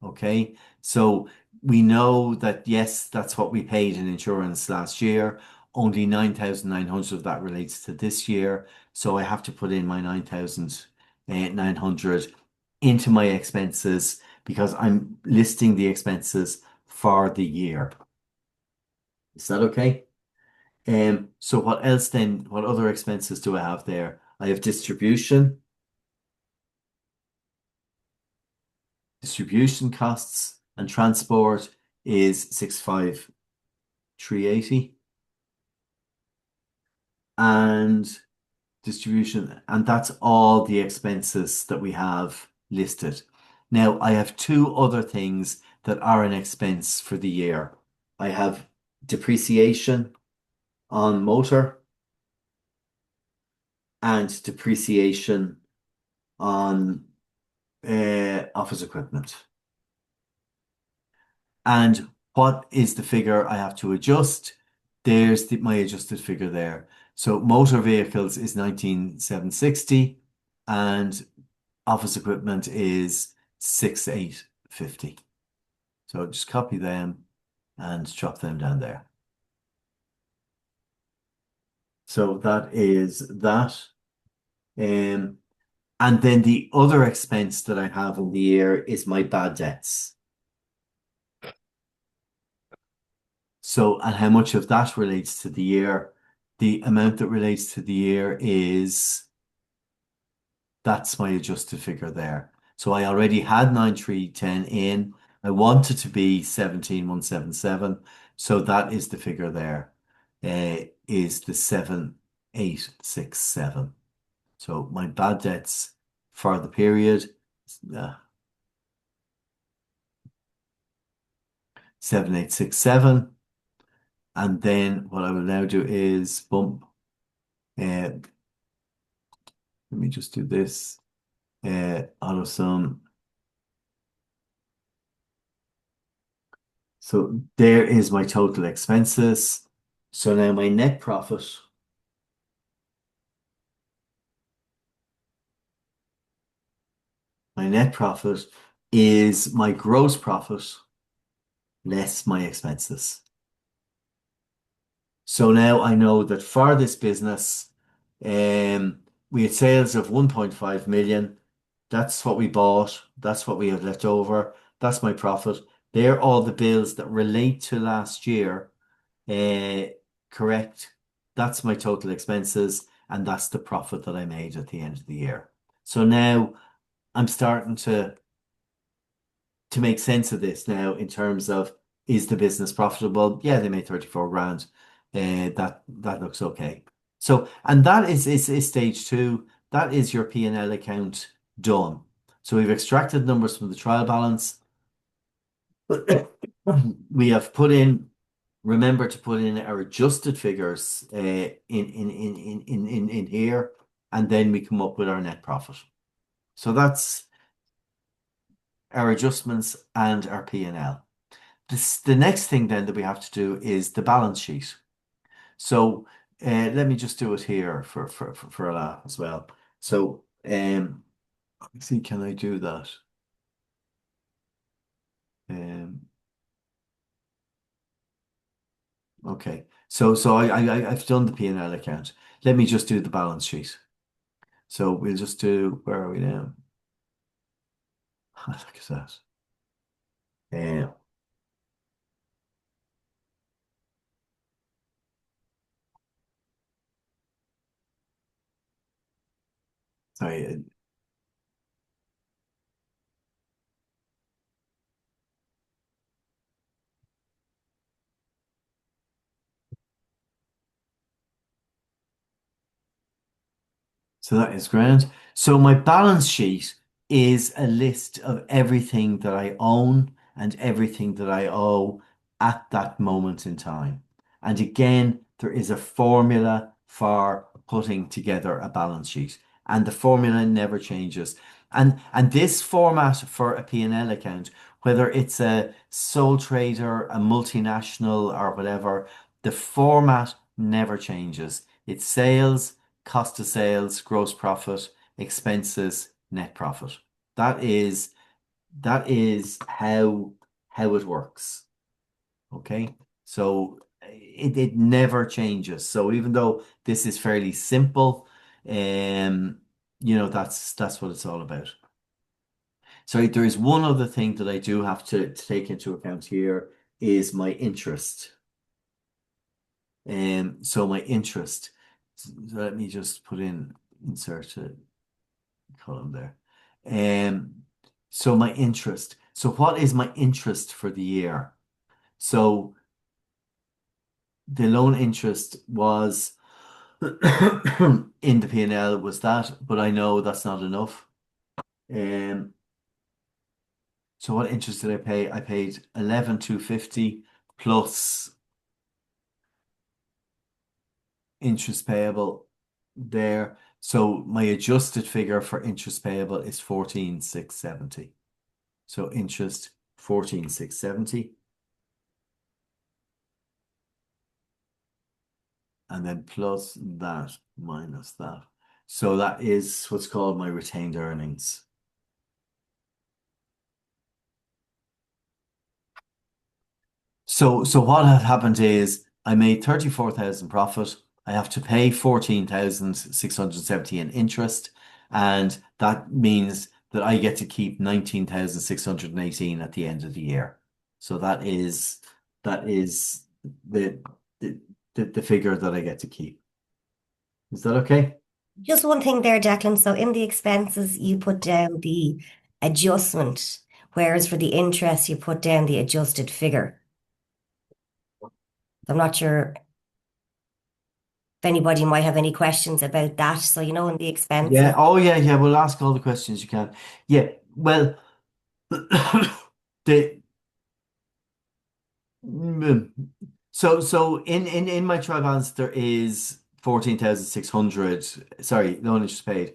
Okay, so we know that yes, that's what we paid in insurance last year. Only 9,900 of that relates to this year. So I have to put in my 9,900 into my expenses because I'm listing the expenses for the year. Is that okay? So what else then? What other expenses do I have there? I have distribution. Distribution costs and transport is 65,380. And distribution, and that's all the expenses that we have listed. Now, I have two other things that are an expense for the year. I have depreciation on motor and depreciation on office equipment. And what is the figure I have to adjust? There's my adjusted figure there. So motor vehicles is 19,760 and office equipment is 6,850. So just copy them and drop them down there. So that is that. And then the other expense that I have in the year is my bad debts. So, and how much of that relates to the year? The amount that relates to the year that's my adjusted figure there. So I already had 9,310 in. I want it to be 17,177. So that is the figure there, is the 7,867. So my bad debts for the period, 7,867. And then what I will now do is bump. Let me just do this. Auto sum. So there is my total expenses. So now my net profit. My net profit is my gross profit less my expenses. So now I know that for this business, we had sales of 1.5 million. That's what we bought. That's what we have left over. That's my profit. They're all the bills that relate to last year. Correct. That's my total expenses, and that's the profit that I made at the end of the year. So now I'm starting to make sense of this now in terms of, is the business profitable? Yeah, they made 34 grand. That looks okay. So, and that is stage two. That is your P&L account done. So we've extracted numbers from the trial balance. We have put in remember to put in our adjusted figures in here, and then we come up with our net profit. So that's our adjustments and our P&L. The next thing then that we have to do is the balance sheet. So let me just do it here for a laugh as well. So let's see, can I do that? Okay, so I've done the P&L account. Let me just do the balance sheet. So we'll just do, where are we now? Look at that. Sorry. So that is grand. So my balance sheet is a list of everything that I own and everything that I owe at that moment in time. And again, there is a formula for putting together a balance sheet, and the formula never changes. And this format for a P&L account, whether it's a sole trader, a multinational, or whatever, the format never changes. It's sales, cost of sales, gross profit, expenses, net profit. That is how it works. Okay, so it never changes. So even though this is fairly simple, that's what it's all about. So there is one other thing that I do have to take into account here is my interest. So my interest. So let me just insert a column there. So my interest. So what is my interest for the year? So the loan interest was in the P&L was that, but I know that's not enough. So what interest did I pay? I paid 11,250 plus interest payable there. So my adjusted figure for interest payable is 14,670. So interest 14,670. And then plus that minus that. So that is what's called my retained earnings. So what had happened is I made 34,000 profit. I have to pay 14,670 in interest, and that means that I get to keep 19,618 at the end of the year. So that is the figure that I get to keep. Is that okay? Just one thing there, Declan. So in the expenses, you put down the adjustment, whereas for the interest, you put down the adjusted figure. I'm not sure if anybody might have any questions about that. So, in the expenses. Yeah. Oh, yeah. We'll ask all the questions you can. Yeah. Well, so in my trial balance there is 14,600. Sorry, no interest paid.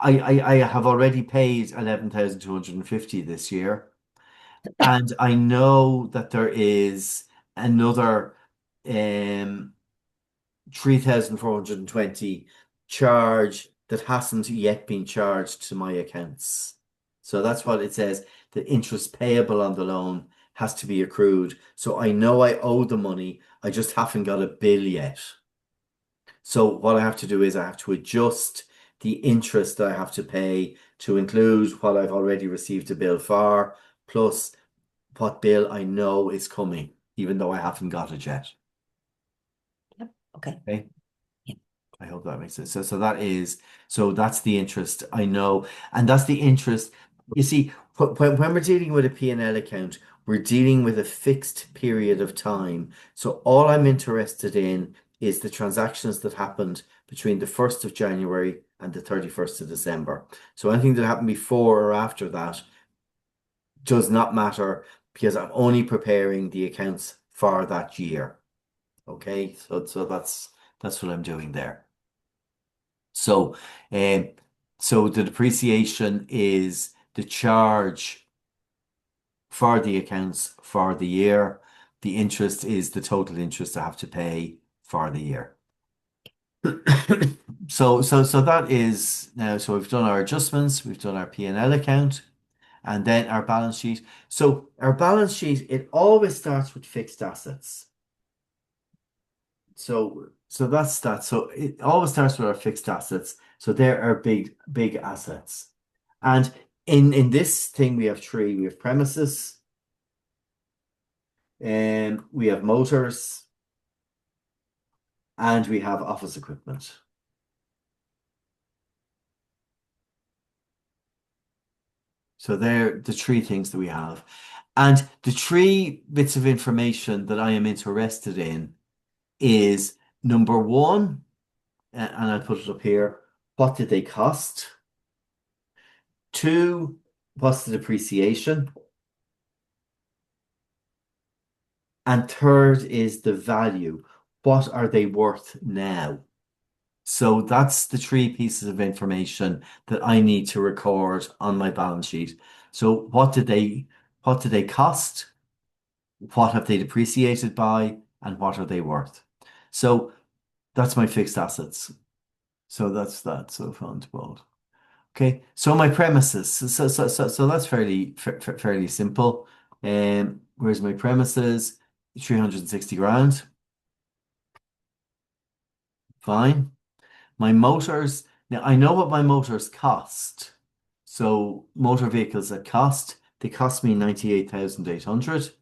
I have already paid 11,250 this year, and I know that there is another 3,420 charge that hasn't yet been charged to my accounts. So that's what it says. The interest payable on the loan has to be accrued. So I know I owe the money. I just haven't got a bill yet. So what I have to do is I have to adjust the interest that I have to pay to include what I've already received a bill for, plus what bill I know is coming, even though I haven't got it yet. Okay. Okay. Yeah. I hope that makes sense. So that's the interest I know, and that's the interest. You see, when we're dealing with a P&L account, we're dealing with a fixed period of time. So all I'm interested in is the transactions that happened between the 1st of January and the 31st of December. So anything that happened before or after that does not matter, because I'm only preparing the accounts for that year. Okay, so that's what I'm doing there. So so the depreciation is the charge for the accounts for the year. The interest is the total interest I have to pay for the year. So that is now, so we've done our adjustments, we've done our P&L account, and then our balance sheet. So our balance sheet, it always starts with fixed assets. So that's that. So it always starts with our fixed assets. So there are big assets. And in this thing we have three. We have premises, and we have motors, and we have office equipment. So they're the three things that we have. And the three bits of information that I am interested in is number one, and I'll put it up here, what did they cost? Two, what's the depreciation? And third is the value. What are they worth now? So that's the three pieces of information that I need to record on my balance sheet. So what did they cost? What have they depreciated by? And what are they worth? So that's my fixed assets. So that's that. So fund bold. Okay. So my premises. So that's fairly simple. Where's my premises? 360 grand. Fine. My motors. Now I know what my motors cost. So motor vehicles that they cost me 98,800,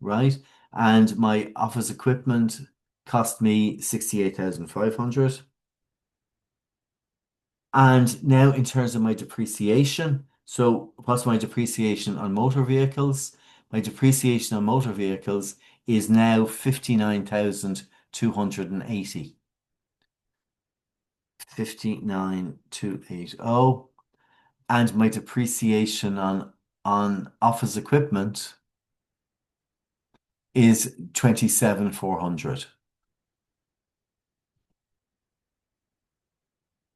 right? And my office equipment cost me 68,500. And now in terms of my depreciation, so what's my depreciation on motor vehicles? My depreciation on motor vehicles is now 59,280. 59,280. And my depreciation on office equipment is 27,400.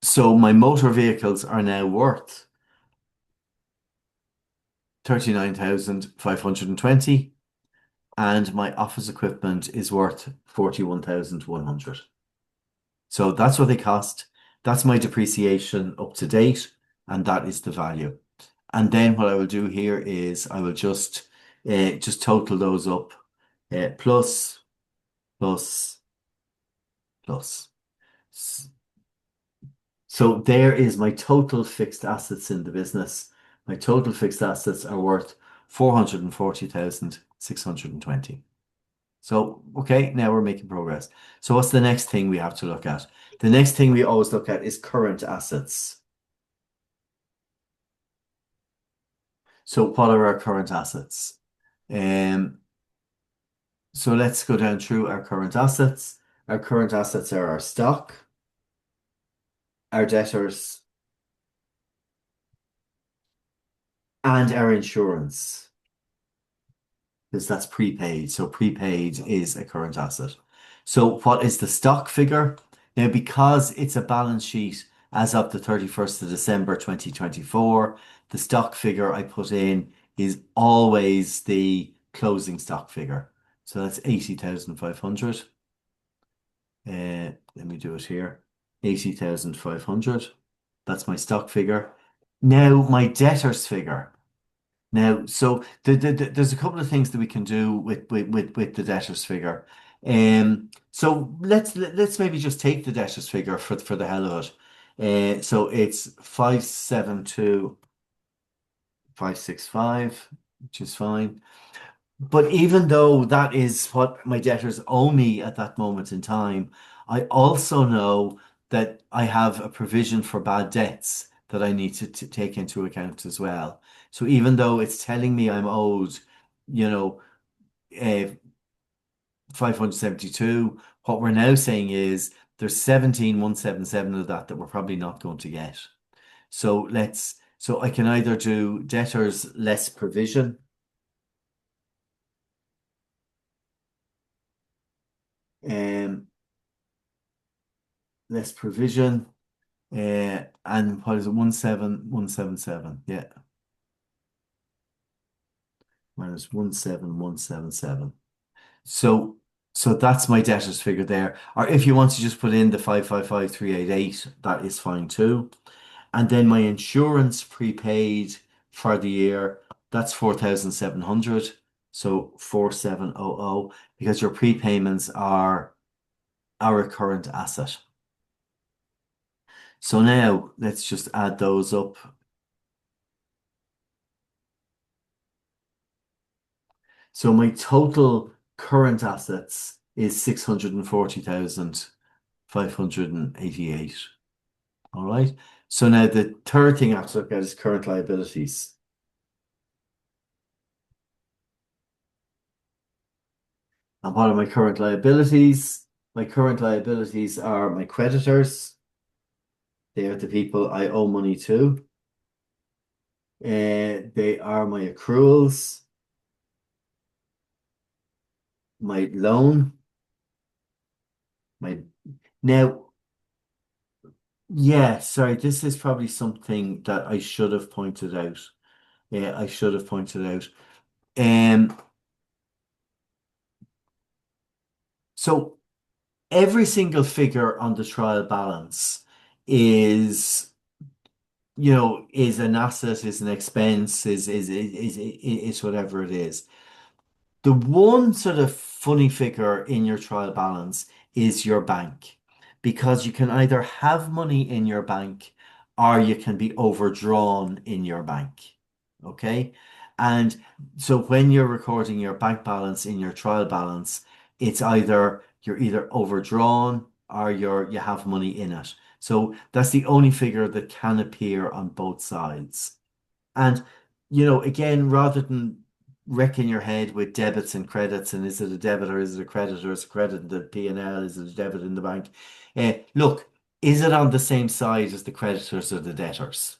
So my motor vehicles are now worth 39,520, and my office equipment is worth 41,100. So that's what they cost. That's my depreciation up to date, and that is the value. And then what I will do here is I will just total those up, plus, plus, plus. So there is my total fixed assets in the business. My total fixed assets are worth 440,620. So, okay, now we're making progress. So what's the next thing we have to look at? The next thing we always look at is current assets. So what are our current assets? So let's go down through our current assets. Our current assets are our stock, our debtors, and our insurance, because that's prepaid. So prepaid is a current asset. So what is the stock figure? Now, because it's a balance sheet as of the 31st of December 2024, the stock figure I put in is always the closing stock figure. So that's 80,500. Let me do it here. 80,500. That's my stock figure. Now, my debtors figure. Now, so there's a couple of things that we can do with the debtors figure. So let's maybe just take the debtors figure for the hell of it. So it's 572,565, which is fine. But even though that is what my debtors owe me at that moment in time, I also know that I have a provision for bad debts that I need to take into account as well. So even though it's telling me I'm owed, you know, 572, what we're now saying is there's 17,177 of that we're probably not going to get. So I can either do debtors less provision, less provision. And what is it? 17177. Yeah. Minus 17177. So that's my debtors figure there. Or if you want to just put in the 555388, that is fine too. And then my insurance prepaid for the year, that's 4,700. So 4700, because your prepayments are our current asset. So now let's just add those up. So my total current assets is 640,588. All right. So now the third thing I have to look at is current liabilities. And what are my current liabilities? My current liabilities are my creditors. They are the people I owe money to. They are my accruals, my loan, now, yeah, sorry, this is probably something that I should have pointed out. Yeah, I should have pointed out. So every single figure on the trial balance is, is an asset, is an expense, is whatever it is. The one sort of funny figure in your trial balance is your bank, because you can either have money in your bank or you can be overdrawn in your bank. Okay. And so when you're recording your bank balance in your trial balance, it's you're either overdrawn or you have money in it. So that's the only figure that can appear on both sides. And, again, rather than wrecking your head with debits and credits, and is it a debit or is it a credit, or is it a credit in the P&L, is it a debit in the bank? Look, is it on the same side as the creditors or the debtors?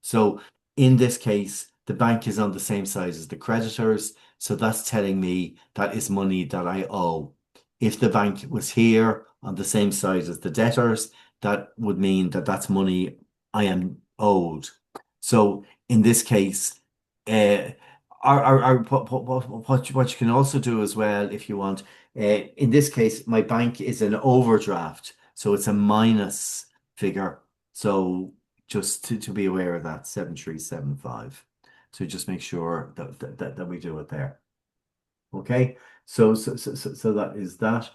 So in this case, the bank is on the same side as the creditors. So that's telling me that is money that I owe. If the bank was here on the same side as the debtors, that would mean that that's money I am owed. So in this case, what you can also do as well, if you want, in this case, my bank is an overdraft, so it's a minus figure. So just to be aware of that, 7375. So just make sure that we do it there. Okay, so that is that.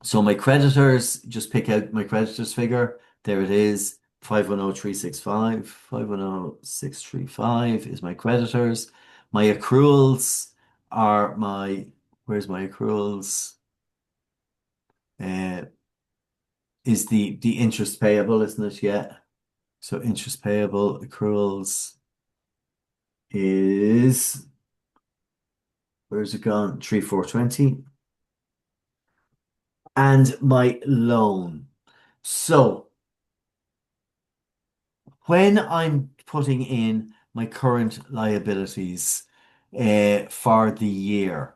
So my creditors, just pick out my creditors figure. There it is, 510,365. 510,635 is my creditors. My accruals are where's my accruals? Is the interest payable, isn't it? Yeah. So interest payable accruals is, where's it gone? 3,420. And my loan. So when I'm putting in my current liabilities for the year,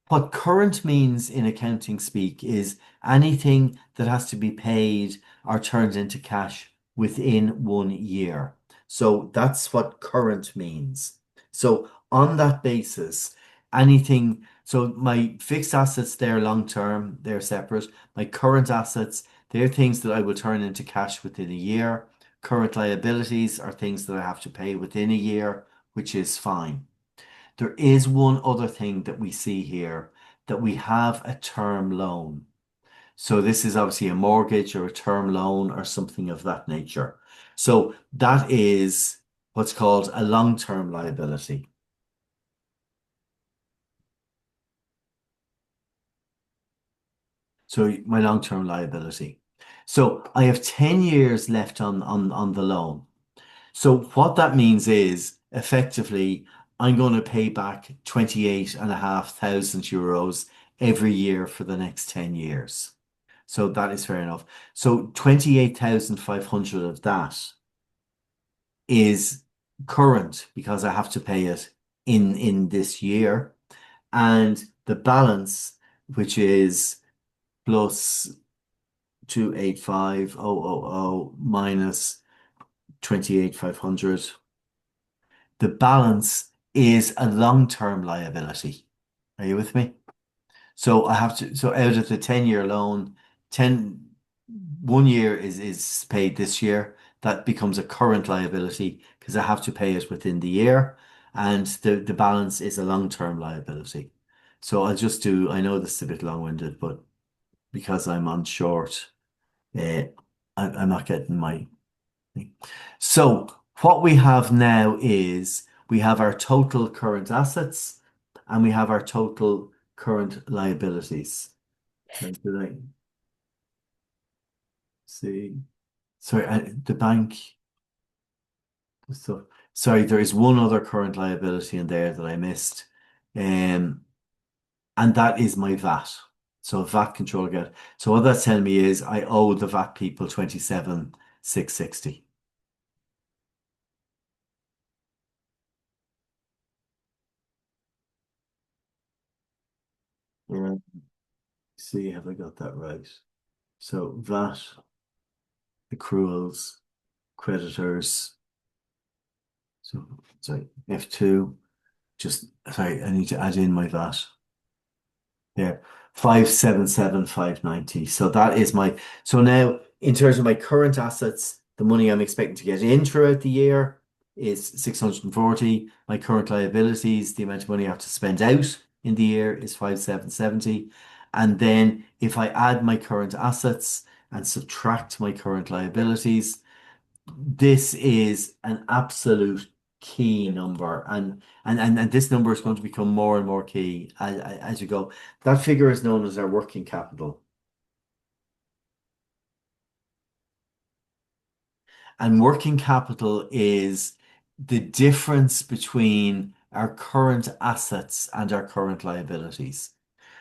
what current means in accounting speak is anything that has to be paid or turned into cash within 1 year. So that's what current means. So on that basis, so my fixed assets, they're long term, they're separate. My current assets, they're things that I will turn into cash within a year. Current liabilities are things that I have to pay within a year, which is fine. There is one other thing that we see here, that we have a term loan. So this is obviously a mortgage or a term loan or something of that nature. So that is what's called a long-term liability. So my long-term liability. So I have 10 years left on the loan. So what that means is effectively I'm going to pay back 28,500 euros every year for the next 10 years. So that is fair enough. So 28,500 of that is current because I have to pay it in this year. And the balance, which is plus 285,000 minus 28,500. The balance is a long-term liability. Are you with me? So out of the 10-year loan, 1 year is paid this year. That becomes a current liability because I have to pay it within the year. And the balance is a long-term liability. So I'll just do, I know this is a bit long-winded, but because I'm on short, I'm not getting my thing. So what we have now is we have our total current assets and we have our total current liabilities. Did I see? Sorry, the bank. So sorry, there is one other current liability in there that I missed, and that is my VAT. So VAT control get. So what that's telling me is I owe the VAT people 27,660. Yeah. See, have I got that right? So VAT, accruals, creditors. So sorry, F2. Just sorry, I need to add in my VAT. There, 577,590. So that is so now in terms of my current assets, the money I'm expecting to get in throughout the year is 640. My current liabilities, the amount of money I have to spend out in the year is 5,770. And then if I add my current assets and subtract my current liabilities, this is an absolute key number, and this number is going to become more and more key as you go. That figure is known as our working capital. And working capital is the difference between our current assets and our current liabilities.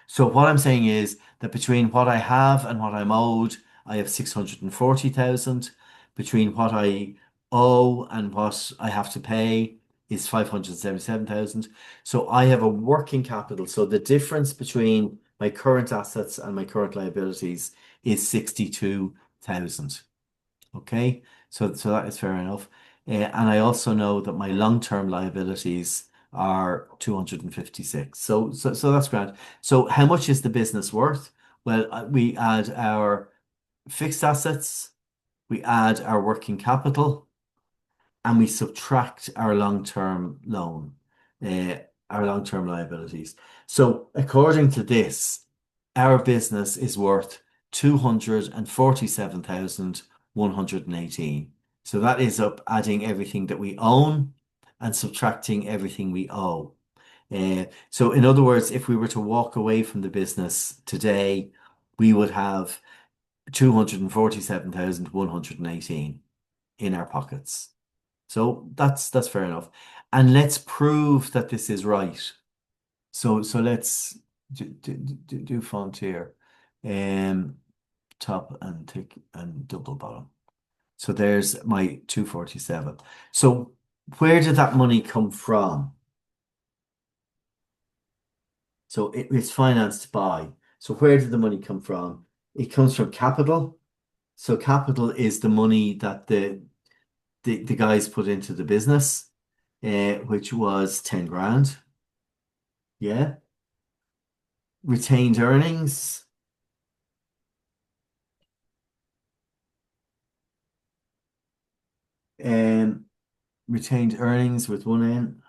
So what I'm saying is that between what I have and what I'm owed, I have 640,000. Between what I owe and what I have to pay is 577,000. So I have a working capital. So the difference between my current assets and my current liabilities is 62,000. Okay, so that is fair enough. And I also know that my long-term liabilities are 256. So that's grand. So how much is the business worth? Well, we add our fixed assets, we add our working capital, and we subtract our long-term loan, our long-term liabilities. So according to this, our business is worth 247,118. So that is up adding everything that we own and subtracting everything we owe. So in other words, if we were to walk away from the business today, we would have 247,118 in our pockets. So that's fair enough. And let's prove that this is right. So let's do font here. Top and thick and double bottom. So there's my 247. So where did that money come from? So it's financed by. So where did the money come from? It comes from capital. So capital is the money that the guys put into the business, which was 10 grand. Yeah. Retained earnings. Retained earnings with one N.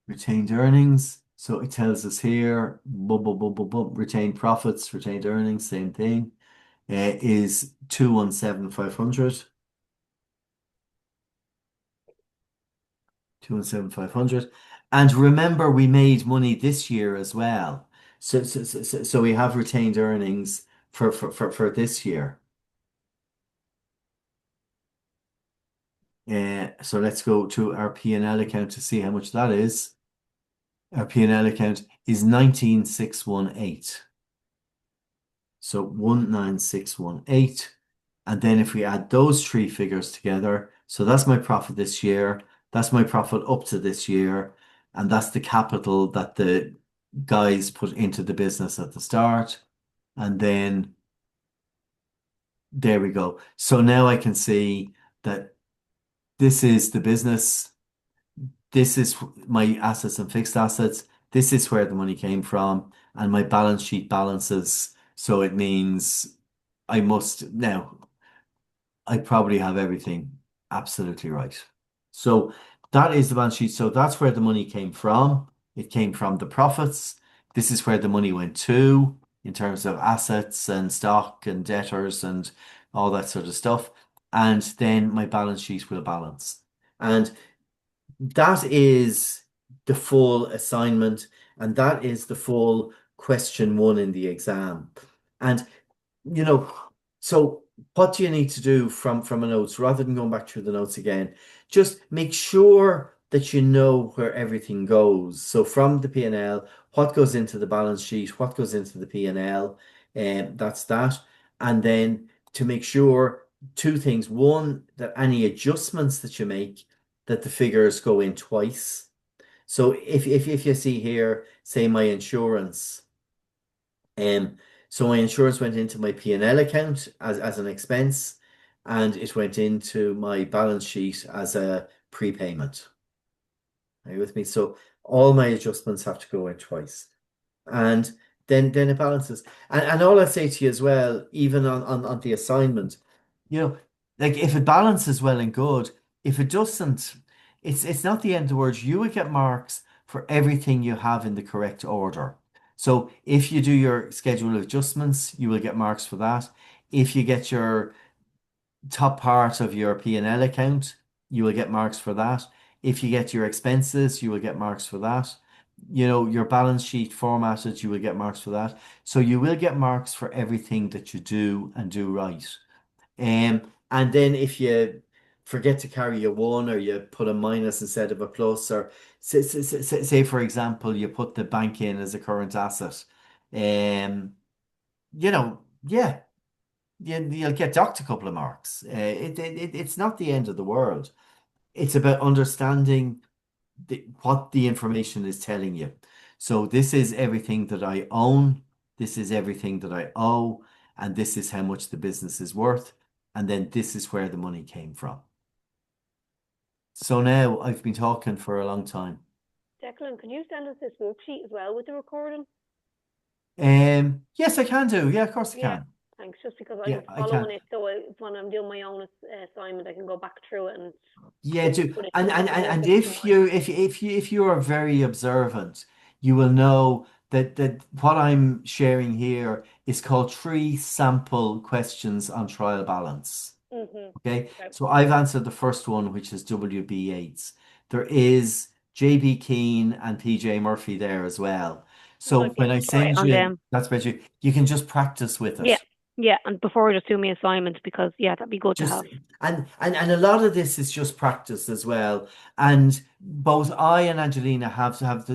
Retained earnings. So it tells us here, retained profits, retained earnings, same thing, is 217,500. 217,500. And remember, we made money this year as well. So we have retained earnings for this year. So let's go to our P&L account to see how much that is. Our P&L account is 19,618. So 19618. And then if we add those three figures together, so that's my profit this year, that's my profit up to this year, and that's the capital that the guys put into the business at the start, and then there we go. So now I can see that this is the business, this is my assets and fixed assets, this is where the money came from, and my balance sheet balances. So it means I must now, I probably have everything absolutely right. So that is the balance sheet. So that's where the money came from. It came from the profits. This is where the money went to in terms of assets and stock and debtors and all that sort of stuff. And then my balance sheet will balance. And that is the full assignment, and that is the full question one in the exam. And you know, so what do you need to do from a notes rather than going back through the notes again? Just make sure that you know where everything goes. So from the P&L, what goes into the balance sheet, what goes into the P&L, and that's that. And then to make sure two things. One, that any adjustments that you make, that the figures go in twice. So if you see here, say my insurance, um, so my insurance went into my P&L account as an expense, and it went into my balance sheet as a prepayment. Are you with me? So all my adjustments have to go in twice. And then it balances. And all I say to you as well, even on the assignment, like if it balances well and good, if it doesn't, it's not the end of the world. You would get marks for everything you have in the correct order. So if you do your schedule of adjustments, you will get marks for that. If you get your top part of your P&L account, you will get marks for that. If you get your expenses, you will get marks for that. Your balance sheet formatted, you will get marks for that. So you will get marks for everything that you do and do right. And then if you forget to carry a one, or you put a minus instead of a plus, or say for example, you put the bank in as a current asset, yeah, you'll get docked a couple of marks. It's not the end of the world. It's about understanding what the information is telling you. So this is everything that I own, this is everything that I owe, and this is how much the business is worth, and then this is where the money came from. So now I've been talking for a long time. Declan, can you send us this worksheet as well with the recording? Yes, I can do. Yeah, of course I Yeah, can. thanks. Just because Yeah, I'm I following can. it, so when I'm doing my own assignment, I can go back through it and Yeah, do. put it And and together and, more and if system-wise. you are very observant, you will know that what I'm sharing here is called three sample questions on trial balance. Okay, Okay. so I've answered the first one, which is WB Yates. There is JB Keane and PJ Murphy there as well. I So might be when able I to try it send on you, them. that's what you can just practice with Yeah, it. yeah, and before I just do my assignment, because yeah, that'd be good to Just have. and a lot of this is just practice as well. And both I and Angelina have to have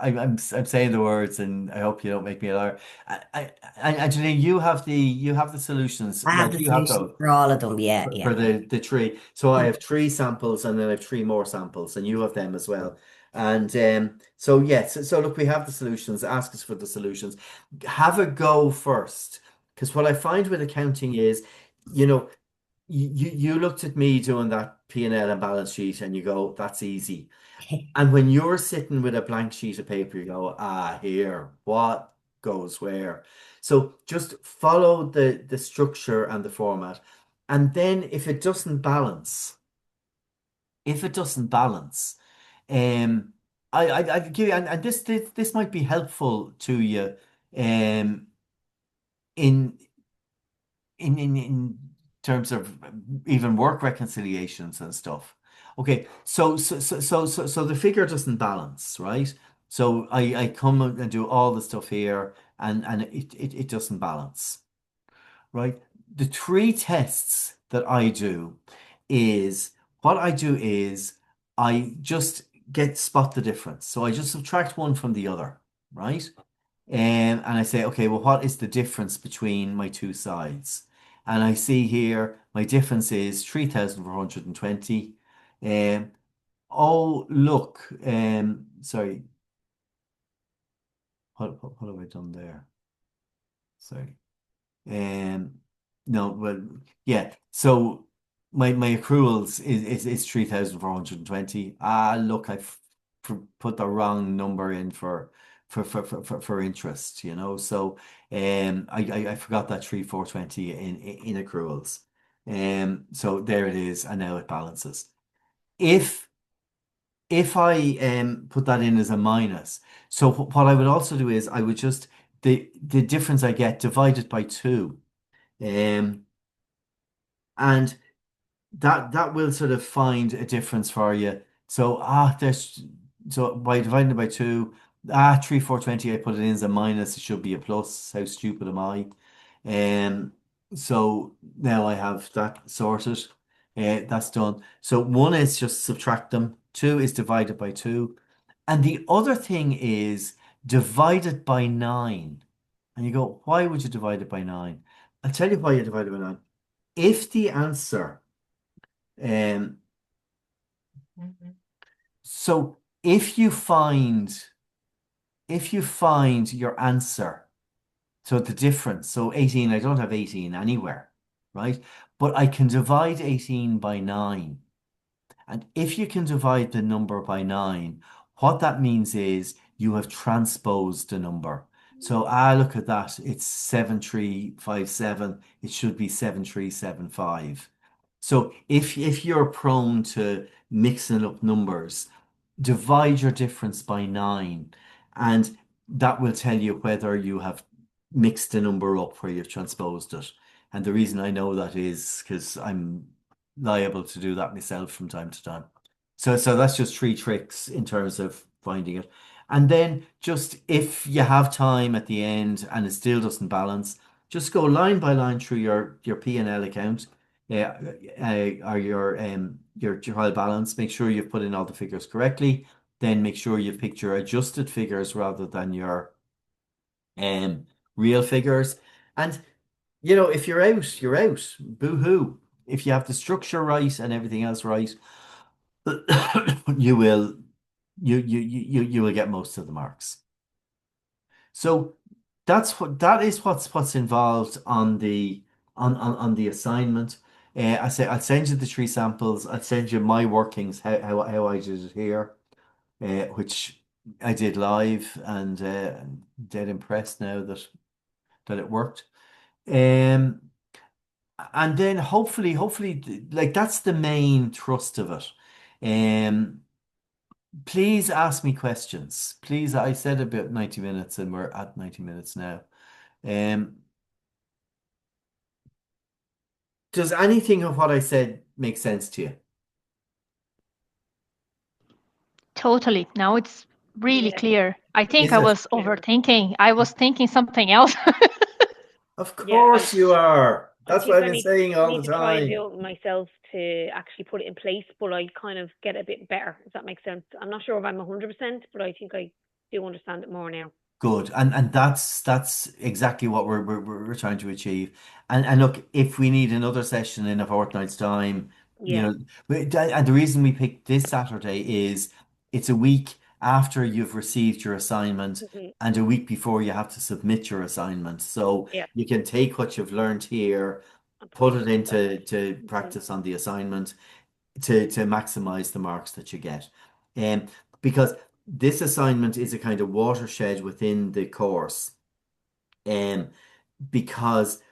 I'm saying the words, and I hope you don't make me a liar. Angelina, you have the solutions. I have Like the you have solution those for all of them. Yeah, yeah. for the tree. So I have three samples, and then I have three more samples, and you have them as well. And so yes, so look, we have the solutions. Ask us for the solutions. Have a go first, because what I find with accounting is, you know, you looked at me doing that P&L and balance sheet, and you go, that's easy. And when you're sitting with a blank sheet of paper, you go, here, what goes where? So just follow the structure and the format. And then if it doesn't balance, um, I give you, and this might be helpful to you, um, in in terms of even work reconciliations and stuff. Okay, so the figure doesn't balance, right? So I come and do all the stuff here, and it doesn't balance, right? The three tests that I do is what I do is I just get spot the difference. So I just subtract one from the other, right? And I say, okay, well, what is the difference between my two sides? And I see here my difference is 3,420. Um, oh, look, sorry. what have I done there? Sorry. Um, no, well, yeah. So my accruals is 3,420. Ah, look, put the wrong number in for interest, you know. So I forgot that 3,420 in accruals. So there it is, and now it balances. If if I put that in as a minus, so what I would also do is I would just the difference I get divided by two. Um, and that will sort of find a difference for you. So there's so by dividing it by two, 3,420, I put it in as a minus, it should be a plus. How stupid am I? Um, so now I have that sorted. That's done. So one is just subtract them, two is divided by two, and the other thing is divided by nine. And you go, why would you divide it by nine? I'll tell you why you divide it by nine. If the answer, um, so if you find your answer, so the difference, so 18, I don't have 18 anywhere, right? But I can divide 18 by 9. And if you can divide the number by 9, what that means is you have transposed the number. So look at that. It's 7357. It should be 7375. So if you're prone to mixing up numbers, divide your difference by 9, and that will tell you whether you have mixed the number up where you've transposed it. And the reason I know that is because I'm liable to do that myself from time to time. So that's just three tricks in terms of finding it. And then just if you have time at the end and it still doesn't balance, just go line by line through your P&L account, or your trial balance. Make sure you've put in all the figures correctly. Then make sure you've picked your adjusted figures rather than your um real figures. And if you're out, you're out. Boo-hoo. If you have the structure right and everything else right, you will you will get most of the marks. So that is what's involved on the assignment. I'll send you the three samples. I'll send you my workings, how I did it here, which I did live, and dead impressed now that it worked. Um, and then hopefully, like that's the main thrust of it. Um, please ask me questions. Please, I said about 90 minutes, and we're at 90 minutes now. Um, does anything of what I said make sense to you? Totally. Now it's really Yeah. clear. I think Is I it? was overthinking. I was thinking something else. Of Yeah, course you are. I That's what think I've been saying all need the to try and time. do it myself to actually put it in place, but I kind of get a bit better, if that makes sense. I'm not sure if I'm 100%, but I think I do understand it more now. Good, and that's exactly what we're trying to achieve. And look, if we need another session in a fortnight's time, Yeah. and the reason we picked this Saturday is it's a week after you've received your assignment Hmm. and a week before you have to submit your assignment. So Yeah. you can take what you've learned here, And put it it into into practice. to practice on the assignment to maximize the marks that you get. Um, because this assignment is a kind of watershed within the course. Um, because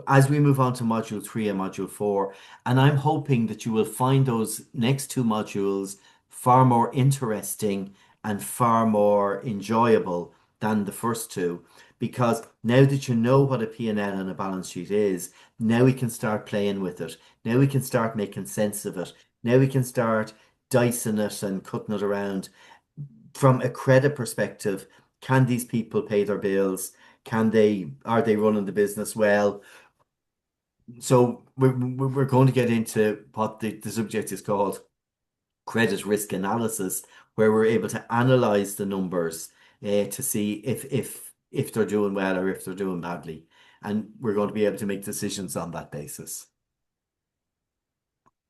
as we move on to module 3 and module 4, and I'm hoping that you will find those next two modules far more interesting and far more enjoyable than the first two, because now that you know what a P&L and a balance sheet is, now we can start playing with it. Now we can start making sense of it. Now we can start dicing it and cutting it around. From a credit perspective, can these people pay their bills? Are they running the business well? So we're going to get into what the subject is called credit risk analysis, where we're able to analyze the numbers to see if they're doing well or if they're doing badly. And we're going to be able to make decisions on that basis.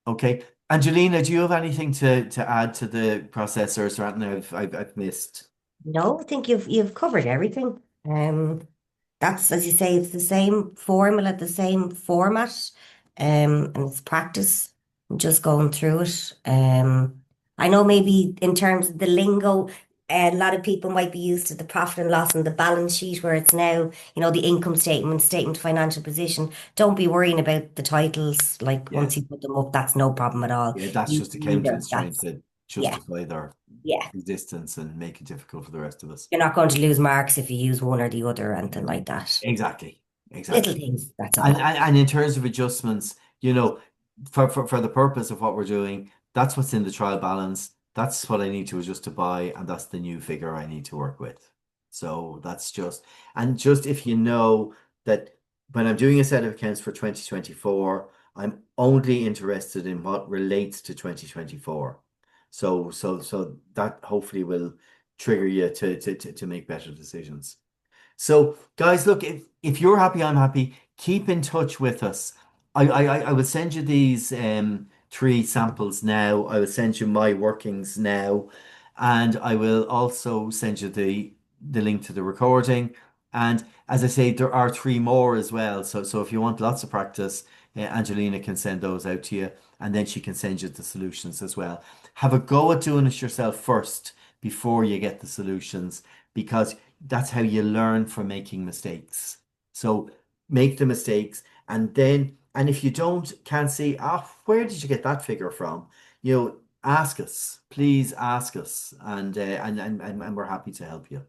Okay. Angelina, do you have anything to add to the processors or anything I've missed? No, I think you've covered everything. That's, as you say, it's the same formula, the same format, and it's practice, just going through it. I know maybe in terms of the lingo, a lot of people might be used to the profit and loss and the balance sheet, where it's now, the income statement, statement of financial position. Don't be worrying about the titles. Like Yeah. once you put them up, that's no problem at all. Yeah, that's You just either, accountants trying that's to yeah, justify their yeah. existence and make it difficult for the rest of us. You're not going to lose marks if you use one or the other or anything like that. Exactly. Little Exactly. things, that's And, all. and in terms of adjustments, for the purpose of what we're doing, that's what's in the trial balance. That's what I need to adjust to buy, and that's the new figure I need to work with. So that's just if you know that when I'm doing a set of accounts for 2024, I'm only interested in what relates to 2024. So that hopefully will trigger you to make better decisions. So, guys, look, if you're happy, I'm happy. Keep in touch with us. I will send you these three samples now. I will send you my workings now, and I will also send you the link to the recording. And as I say, there are three more as well. So if you want lots of practice, Angelina can send those out to you, and then she can send you the solutions as well. Have a go at doing it yourself first before you get the solutions, because that's how you learn from making mistakes. So make the mistakes, and if you can't see, where did you get that figure from? Ask us. Please ask us, and we're happy to help you.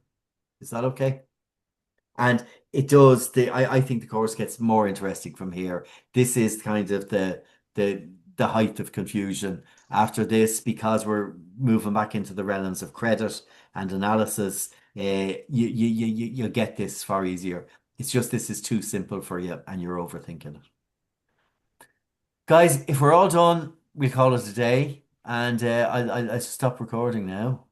Is that okay? And it does. I think the course gets more interesting from here. This is kind of the height of confusion after this, because we're moving back into the realms of credit and analysis. You get this far easier. It's just this is too simple for you, and you're overthinking it. Guys, if we're all done, we'll call it a day, and I'll stop recording now.